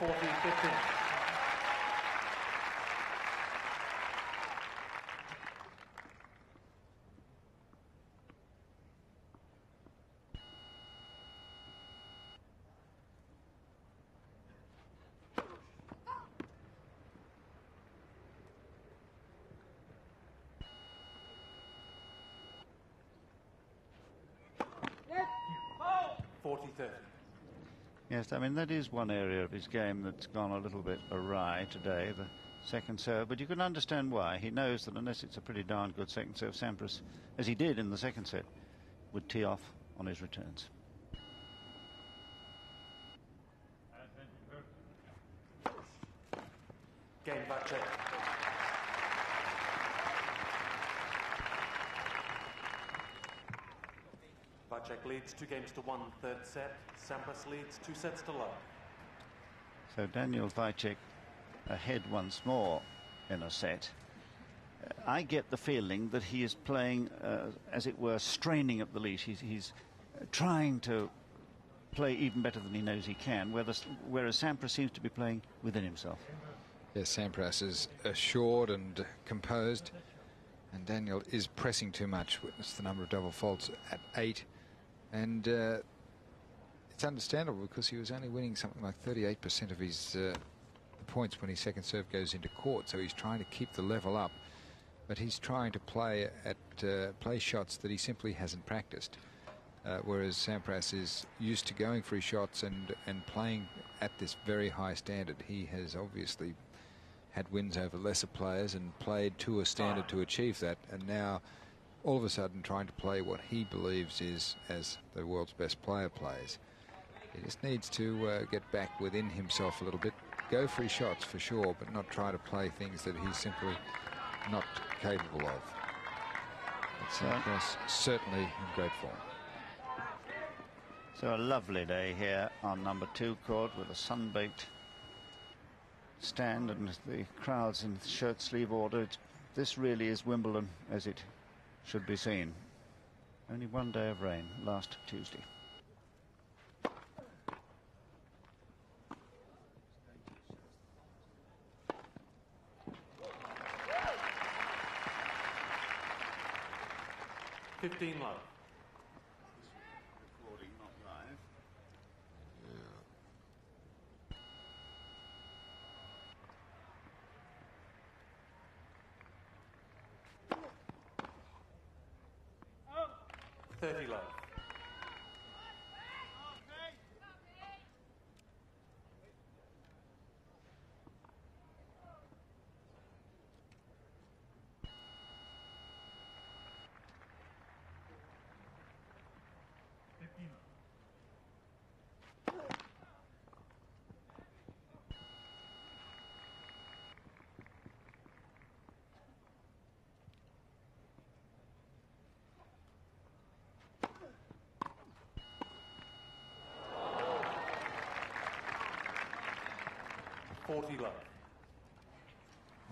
$40-15. $40-30. Yes, I mean, that is one area of his game that's gone a little bit awry today, the second serve, but you can understand why. He knows that unless it's a pretty darn good second serve, Sampras, as he did in the second set, would tee off on his returns. Game Vacek. Vacek leads 2-1, third set. Sampras leads 2 sets to love. So Daniel Vacek ahead once more in a set. I get the feeling that he is playing, as it were, straining at the leash. He's trying to play even better than he knows he can, whereas Sampras seems to be playing within himself. Yes, Sampras is assured and composed, and Daniel is pressing too much. Witness the number of double faults at 8. And it's understandable because he was only winning something like 38% of his the points when his second serve goes into court. So he's trying to keep the level up, but he's trying to play shots that he simply hasn't practiced. Whereas Sampras is used to going for his shots and playing at this very high standard. He has obviously had wins over lesser players and played to a standard to achieve that, and now all of a sudden trying to play what he believes is as the world's best player plays. He just needs to get back within himself a little bit, go for his shots for sure, but not try to play things that he's simply not capable of. But Sampras certainly in great form. So a lovely day here on number 2 court with a sun-baked stand and the crowds in shirt sleeve order. This really is Wimbledon as it should be seen. Only one day of rain last Tuesday. $15 love. Recording, not live. $30 love. $40 love.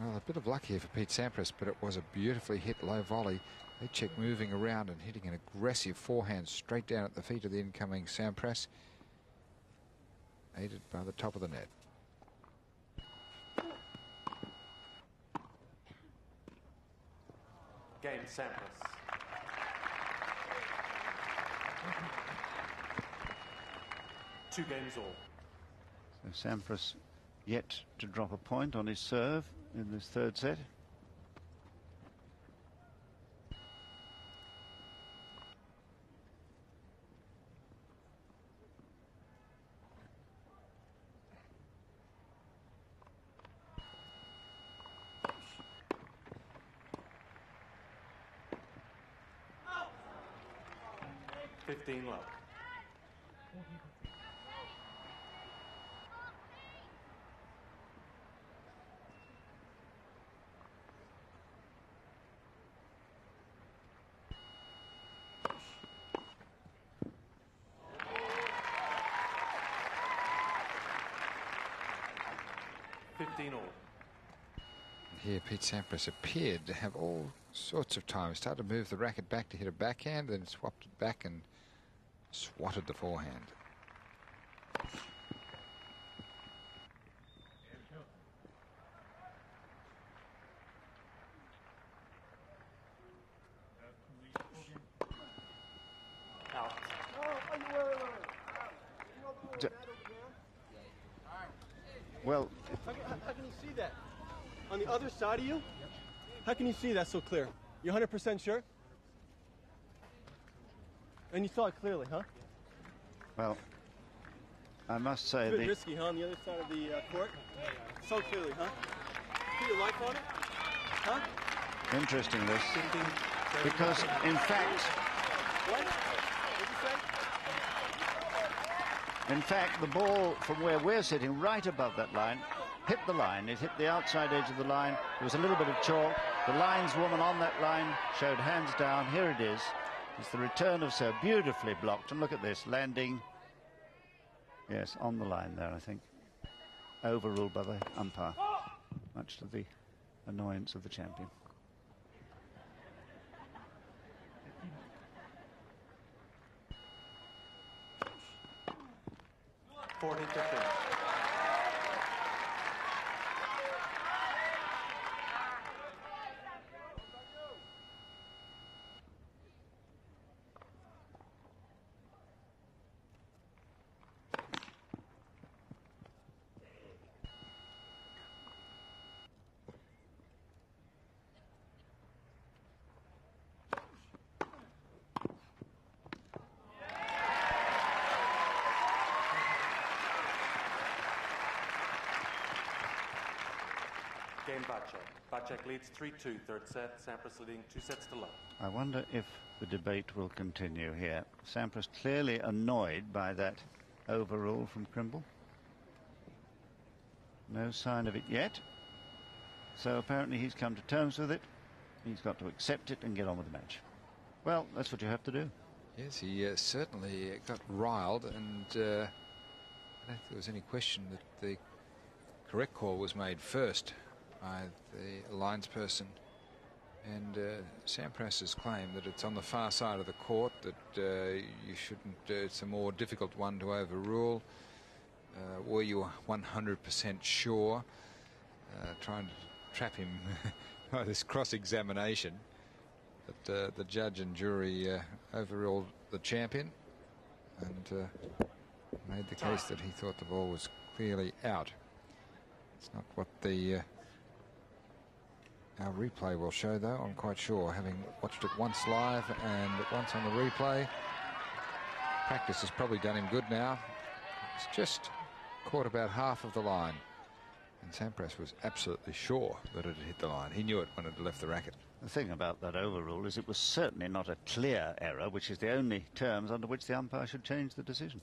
Well, a bit of luck here for Pete Sampras, but it was a beautifully hit low volley. Vacek moving around and hitting an aggressive forehand straight down at the feet of the incoming Sampras, aided by the top of the net. Game Sampras. Two games all. So Sampras yet to drop a point on his serve in this third set. Love. All. Here, Pete Sampras appeared to have all sorts of time. Started to move the racket back to hit a backhand, then swapped it back and swatted the forehand. Out. Well, how can you see that? On the other side of you? How can you see that so clear? You 100% sure? And you saw it clearly, huh? Well, I must say it's a bit risky, huh? On the other side of the court? So clearly, huh? Put your life on it? Huh? Interesting this, because in fact... What? What'd you say? In fact, the ball from where we're sitting, right above that line, hit the line. It hit the outside edge of the line. There was a little bit of chalk. The lineswoman on that line showed hands down. Here it is. It's the return of serve, beautifully blocked. And look at this, landing, yes, on the line there, I think. Overruled by the umpire, much to the annoyance of the champion. Game Vacek. Vacek leads 3-2, third set. Sampras leading 2-0. I wonder if the debate will continue here. Sampras clearly annoyed by that overrule from Crimble. No sign of it yet. So apparently he's come to terms with it. He's got to accept it and get on with the match. Well, that's what you have to do. Yes, he certainly got riled, and I don't think there was any question that the correct call was made first by the linesperson. And Sampras's claim that it's on the far side of the court, that you shouldn't, it's a more difficult one to overrule. Were you 100% sure? Trying to trap him by this cross-examination. But the judge and jury overruled the champion and made the case that he thought the ball was clearly out. It's not what the our replay will show, though, I'm quite sure, having watched it once live and once on the replay. Practice has probably done him good now. He's just caught about half of the line, and Sampras was absolutely sure that it had hit the line. He knew it when it had left the racket. The thing about that overrule is it was certainly not a clear error, which is the only terms under which the umpire should change the decision.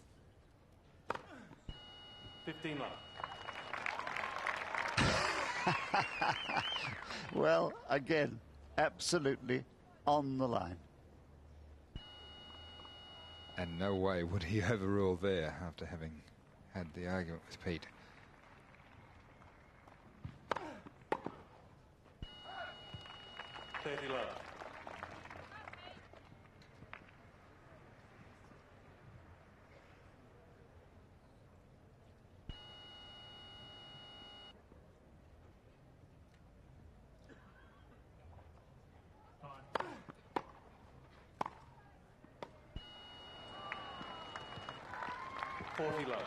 15 love. Well, again, absolutely on the line. And no way would he overrule there after having had the argument with Pete. Love. 40 love.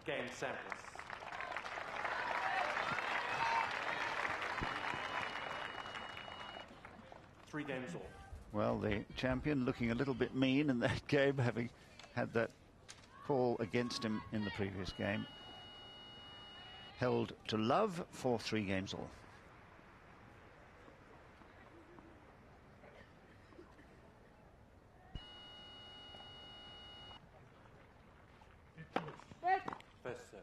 Game Sampras. Three games all. Well, the champion looking a little bit mean in that game, having had that call against him in the previous game. Held to love for 3 games all. First serve.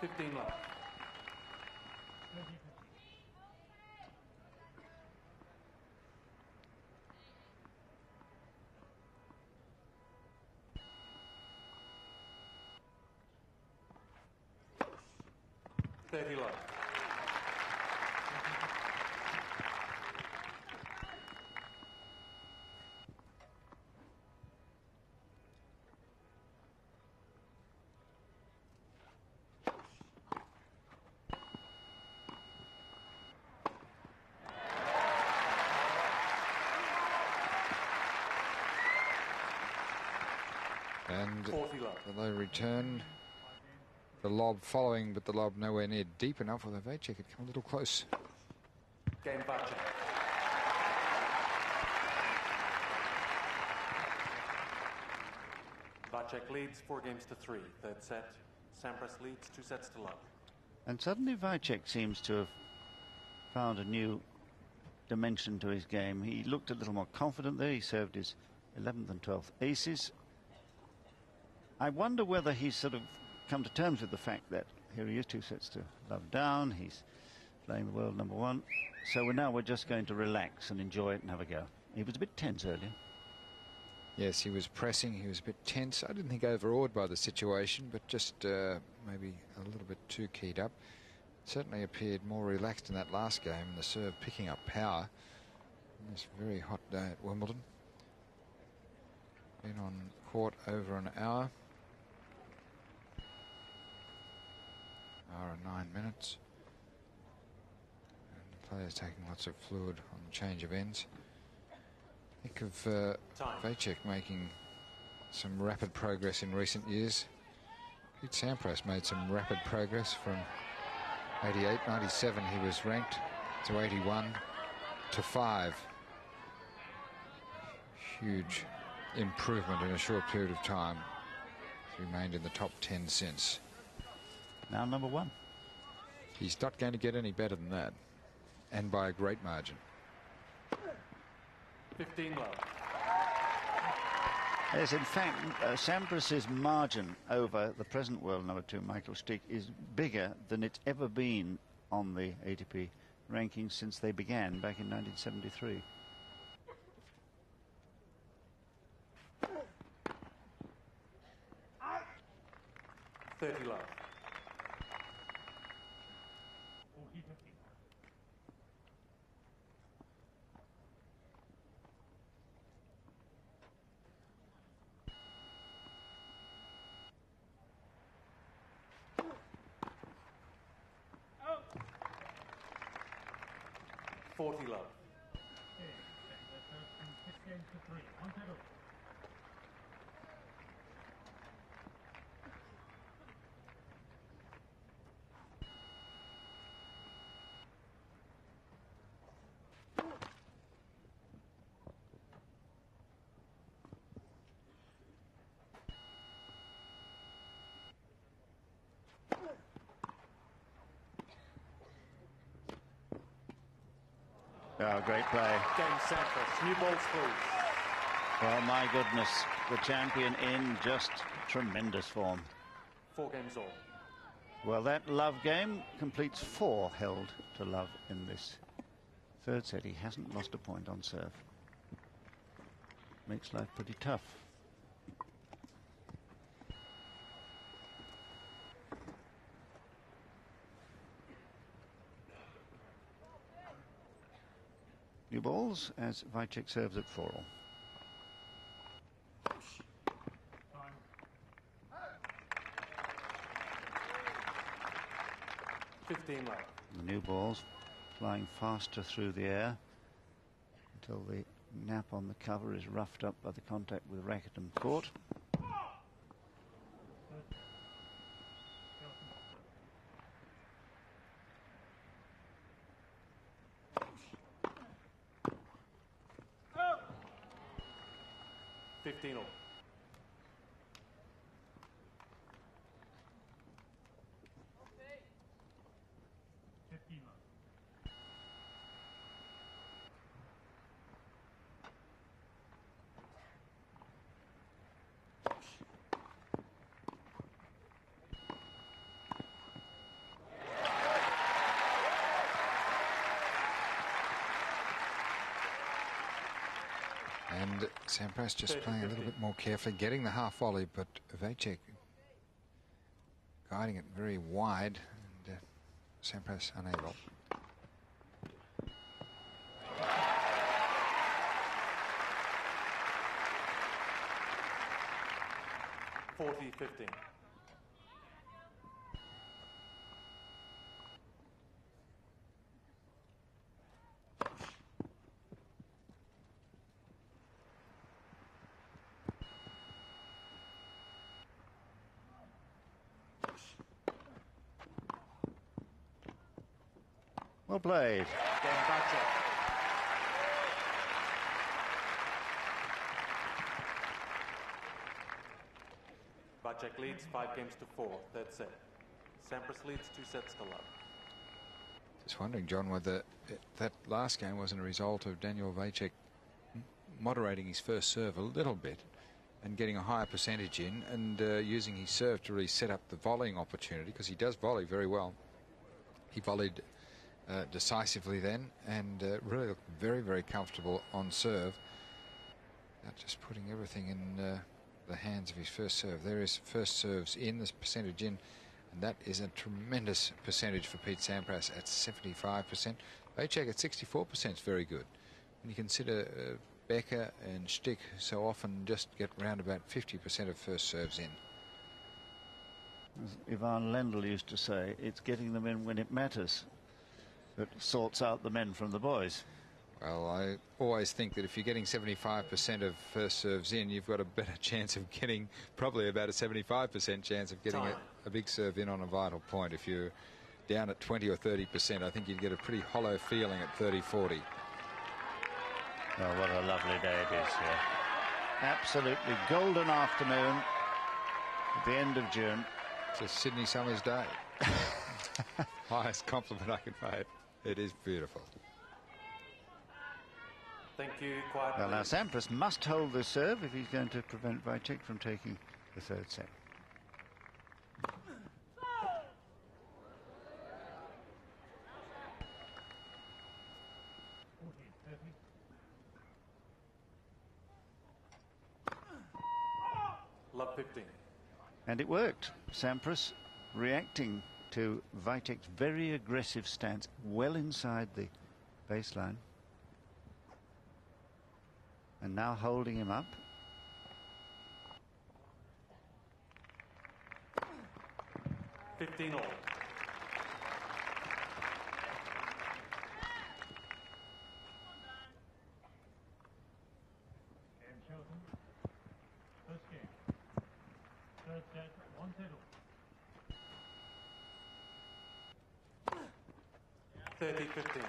Fifteen love. Thirty love. And 40 love. the low return. The lob following, but the lob nowhere near deep enough, although Vacek had come a little close. Game Vacek. Vacek leads 4 games to 3. Third set. Sampras leads 2 sets to love. And suddenly Vacek seems to have found a new dimension to his game. He looked a little more confident there. He served his 11th and 12th aces. I wonder whether he's sort of come to terms with the fact that here he is, 2 sets to love down. He's playing the world #1. So we're just going to relax and enjoy it and have a go. He was a bit tense earlier. Yes, he was pressing. He was a bit tense. I didn't think overawed by the situation, but just maybe a little bit too keyed up. Certainly appeared more relaxed in that last game. The serve picking up power on this very hot day at Wimbledon. Been on court over an hour. Hour and 9 minutes. And the players taking lots of fluid on the change of ends. Think of Vacek making some rapid progress in recent years. Pete Sampras made some rapid progress from 88, 97 he was ranked, to 81, to 5. Huge improvement in a short period of time. He's remained in the top 10 since. Now #1. He's not going to get any better than that, and by a great margin. 15 love. Yes, in fact, Sampras's margin over the present world #2, Michael Stick, is bigger than it's ever been on the ATP rankings since they began back in 1973. $30 love. $40 love. Oh, great play. Game Sampras. New balls, please. Well, my goodness, the champion in just tremendous form. 4 games all. Well, that Love game completes 4 held to Love in this third set. He hasn't lost a point on serve. Makes life pretty tough. New balls as Vacek serves at 4-all. 15 love. The new balls flying faster through the air until the nap on the cover is roughed up by the contact with racket and court. Oh. 15 all. And Sampras just 30, playing a little 50. bit more carefully, getting the half volley, but Vacek guiding it very wide, and Sampras unable. $40-15. Well played. Game Vacek. Vacek leads 5 games to 4. Third set. Sampras leads 2 sets to love. Just wondering, John, whether that last game wasn't a result of Daniel Vacek moderating his first serve a little bit and getting a higher percentage in, and using his serve to really set up the volleying opportunity, because he does volley very well. He volleyed decisively then, and really looked very, very comfortable on serve. Just putting everything in the hands of his first serve. There is first serves in, this percentage in, and that is a tremendous percentage for Pete Sampras at 75%. Vacek at 64% is very good. When you consider Becker and Stick so often just get round about 50% of first serves in. As Ivan Lendl used to say, it's getting them in when it matters that sorts out the men from the boys. Well, I always think that if you're getting 75% of first serves in, you've got a better chance of getting, probably about a 75% chance of getting a big serve in on a vital point. If you're down at 20 or 30%, I think you'd get a pretty hollow feeling at 30-40. Oh, what a lovely day it is here. Absolutely golden afternoon at the end of June. It's a Sydney summer's day. Highest compliment I can pay it. It is beautiful. Thank you. Quiet. Well, now please. Sampras must hold the serve if he's going to prevent Vacek from taking the third set. Love 15. And it worked. Sampras reacting to Vacek's very aggressive stance, well inside the baseline. And now holding him up. $15 all. First game. Third set, 1-0. 30-15.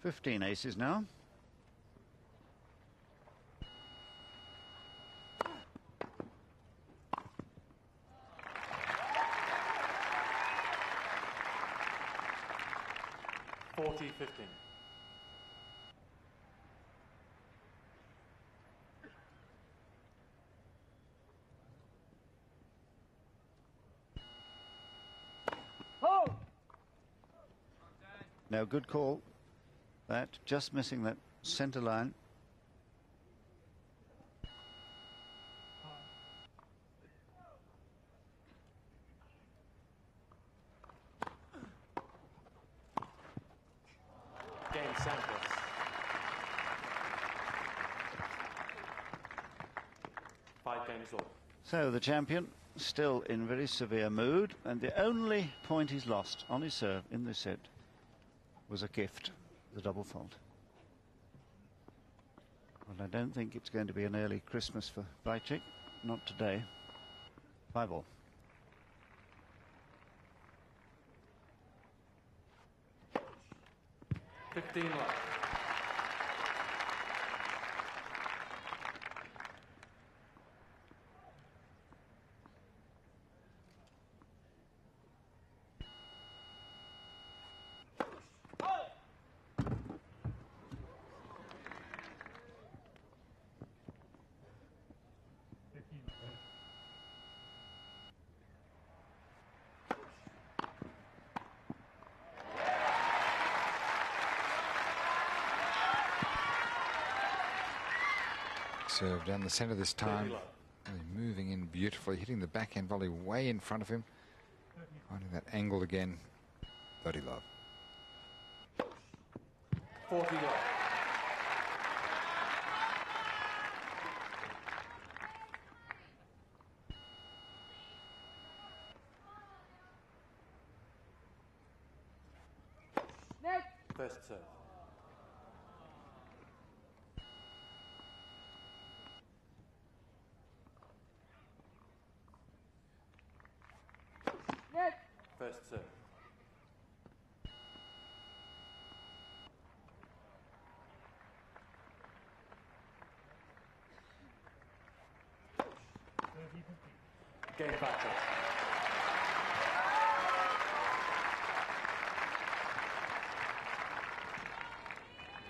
$15 aces now. 40-15. Now, good call. That just missing that centre line. Game Sampras. Five games all. So the champion still in very severe mood, and the only point he's lost on his serve in this set was a gift, the double fault. Well, I don't think it's going to be an early Christmas for Vacek. Not today. 5-all. Fifteen left. Serve down the centre this time. Really moving in beautifully, hitting the backhand volley way in front of him. Finding that angle again. 30 love. 40 left. First serve. First serve. Game Vacek.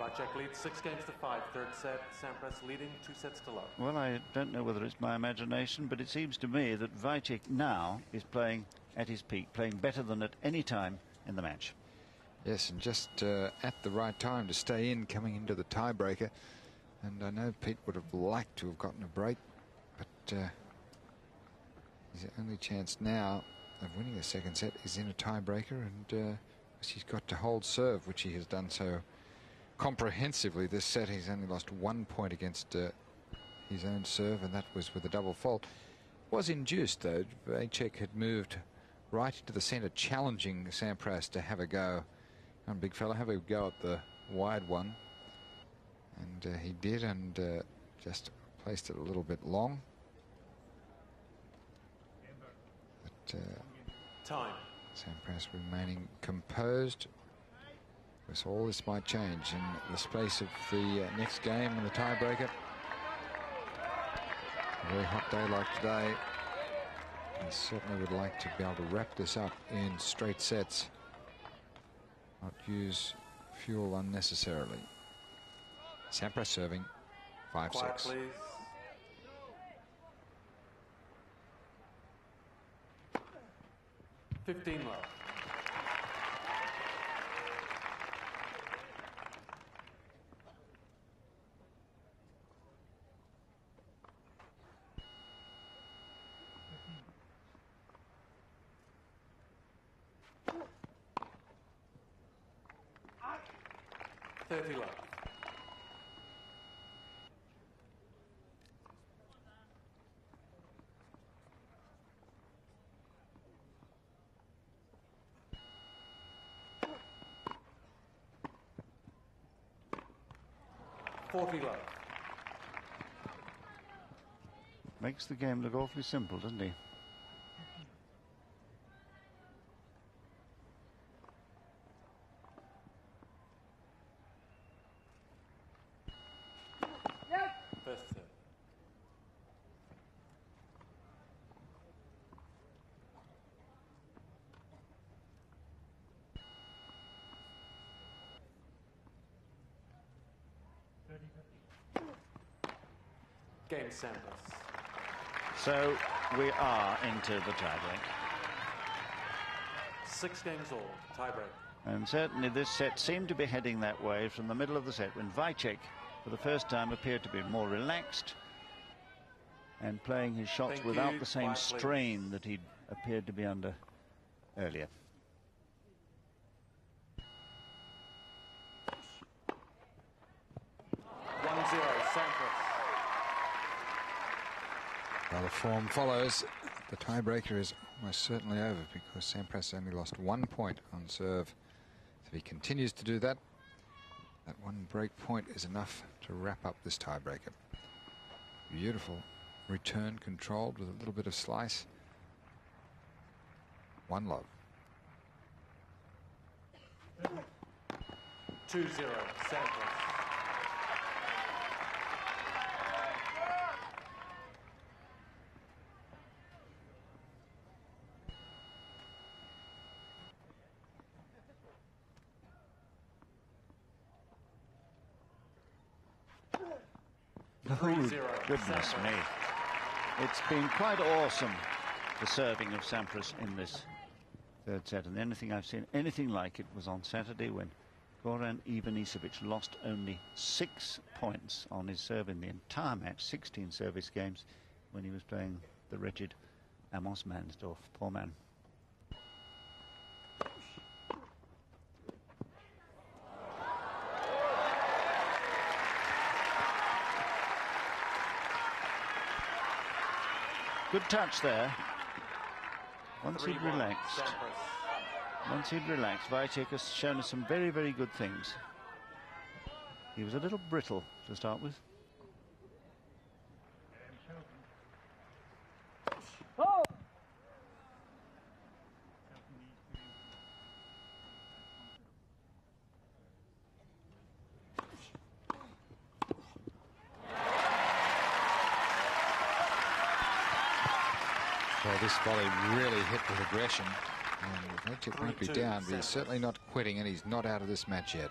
Vacek leads 6 games to 5. Third set, Sampras leading 2 sets to love. Well, I don't know whether it's my imagination, but it seems to me that Vacek now is playing at his peak, playing better than at any time in the match. Yes, and just at the right time to stay in, coming into the tiebreaker. And I know Pete would have liked to have gotten a break, but his only chance now of winning the second set is in a tiebreaker, and he's got to hold serve, which he has done so comprehensively this set. He's only lost 1 point against his own serve, and that was with a double fault. Was induced, though. Vacek had moved right into the centre, challenging Sampras to have a go. Come on, big fella, have a go at the wide one. And he did, and just placed it a little bit long. But Time. Sampras remaining composed. Because all this might change in the space of the next game and the tiebreaker. A very hot day like today. He certainly would like to be able to wrap this up in straight sets. Not use fuel unnecessarily. Sampras serving 5-6. Quiet, please. Fifteen left. $30 left. $40 left. Makes the game look awfully simple, doesn't he? First serve. Game Sampras. So we are into the tiebreak. 6 games all, tiebreak. And certainly this set seemed to be heading that way from the middle of the set when Vacek, for the first time, appeared to be more relaxed and playing his shots Thank without you. the same Quiet, please. strain that he appeared to be under earlier. Sampras. Well, the form follows. The tiebreaker is almost certainly over because Sampras only lost 1 point on serve. If he continues to do that, that 1 break point is enough to wrap up this tiebreaker. Beautiful return, controlled with a little bit of slice. 1 love. 2-0, Sampras. Oh, 3-0, goodness Sampras. me. It's been quite awesome, the serving of Sampras in this third set. And anything I've seen, anything like it, was on Saturday when Goran Ivanisevic lost only 6 points on his serve in the entire match, 16 service games, when he was playing the wretched Amos Mansdorf. Poor man. Good touch there. Once he'd 3-1, relaxed, Vacek has shown us some very, very good things. He was a little brittle to start with. Well, this volley really hit with aggression. And Vacek might be 3-2, down, but he's Sampras. certainly not quitting, and he's not out of this match yet.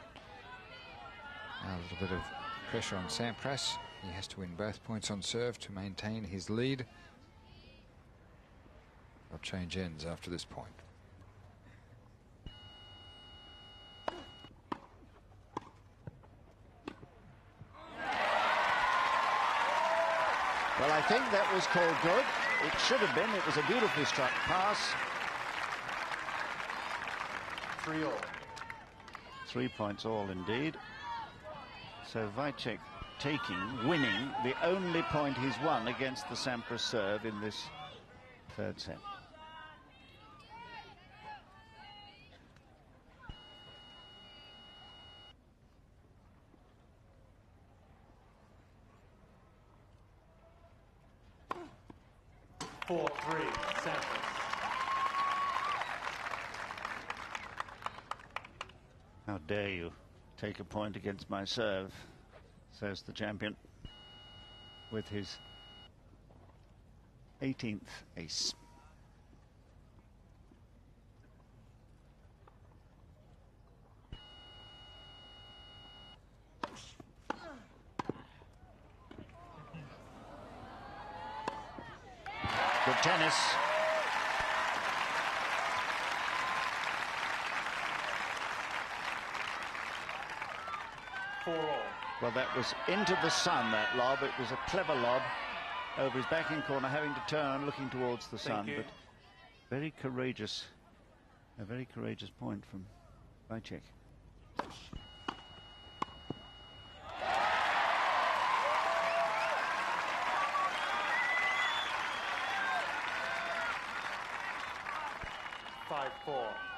Now a little bit of pressure on Sampras. He has to win both points on serve to maintain his lead. They'll change ends after this point. Well, I think that was called good. It should have been. It was a beautifully struck pass. 3-all. 3 points all indeed. So Vacek winning the only point he's won against the Sampras serve in this third set. Sampras. How dare you take a point against my serve, says the champion with his 18th ace. Good tennis. Well, that was into the sun, that lob. It was a clever lob over his backing corner, having to turn, looking towards the sun. you. But very courageous, a very courageous point from Vacek.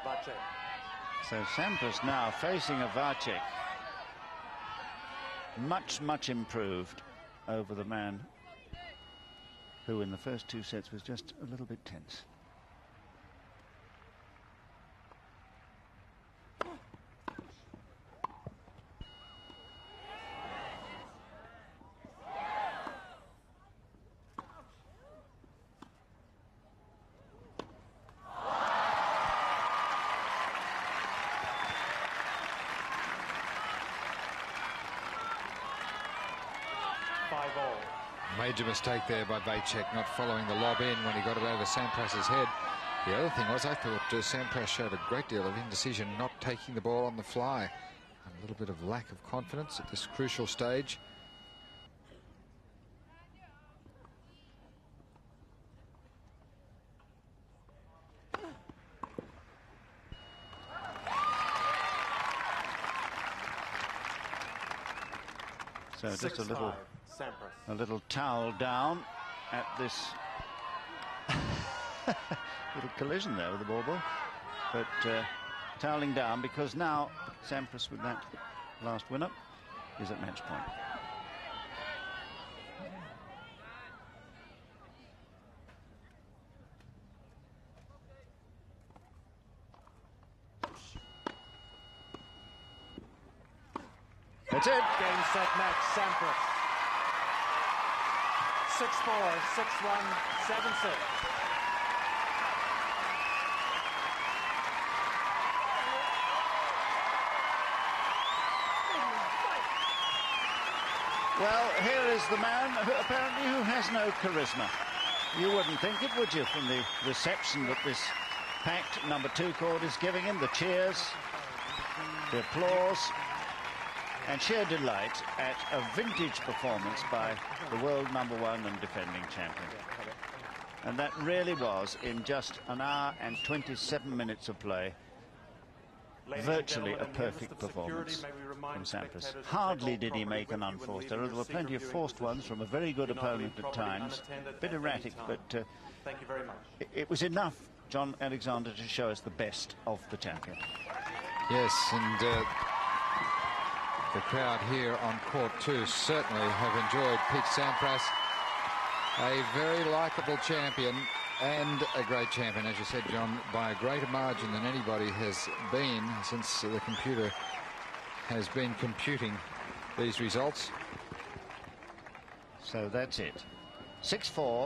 Vacek. So Sampras now facing a Vacek much improved over the man who in the first 2 sets was just a little bit tense. Major mistake there by Vacek, not following the lob in when he got it over Sampras's head. The other thing was, I thought Sampras showed a great deal of indecision, not taking the ball on the fly. A little bit of lack of confidence at this crucial stage. So just a little towel down at this little collision there with the ball, but toweling down because now Sampras, with that last win-up, is at match point. That's it. Game, set, match, Sampras. 6-4, 6-1, 7-6. Well, here is the man who apparently has no charisma. You wouldn't think it, would you, from the reception that this packed number 2 court is giving him, the cheers, the applause, and sheer delight at a vintage performance by the world number 1 and defending champion. And that really was, in just an hour and 27 minutes of play, virtually a perfect performance from Sampras. Hardly did he make an unforced error. There were plenty of forced ones from a very good opponent at times. A bit erratic, but thank you very much. It was enough, John Alexander, to show us the best of the champion. Yes, and the crowd here on court 2 certainly have enjoyed Pete Sampras. A very likeable champion and a great champion, as you said, John, by a greater margin than anybody has been since the computer has been computing these results. So that's it. 6-4.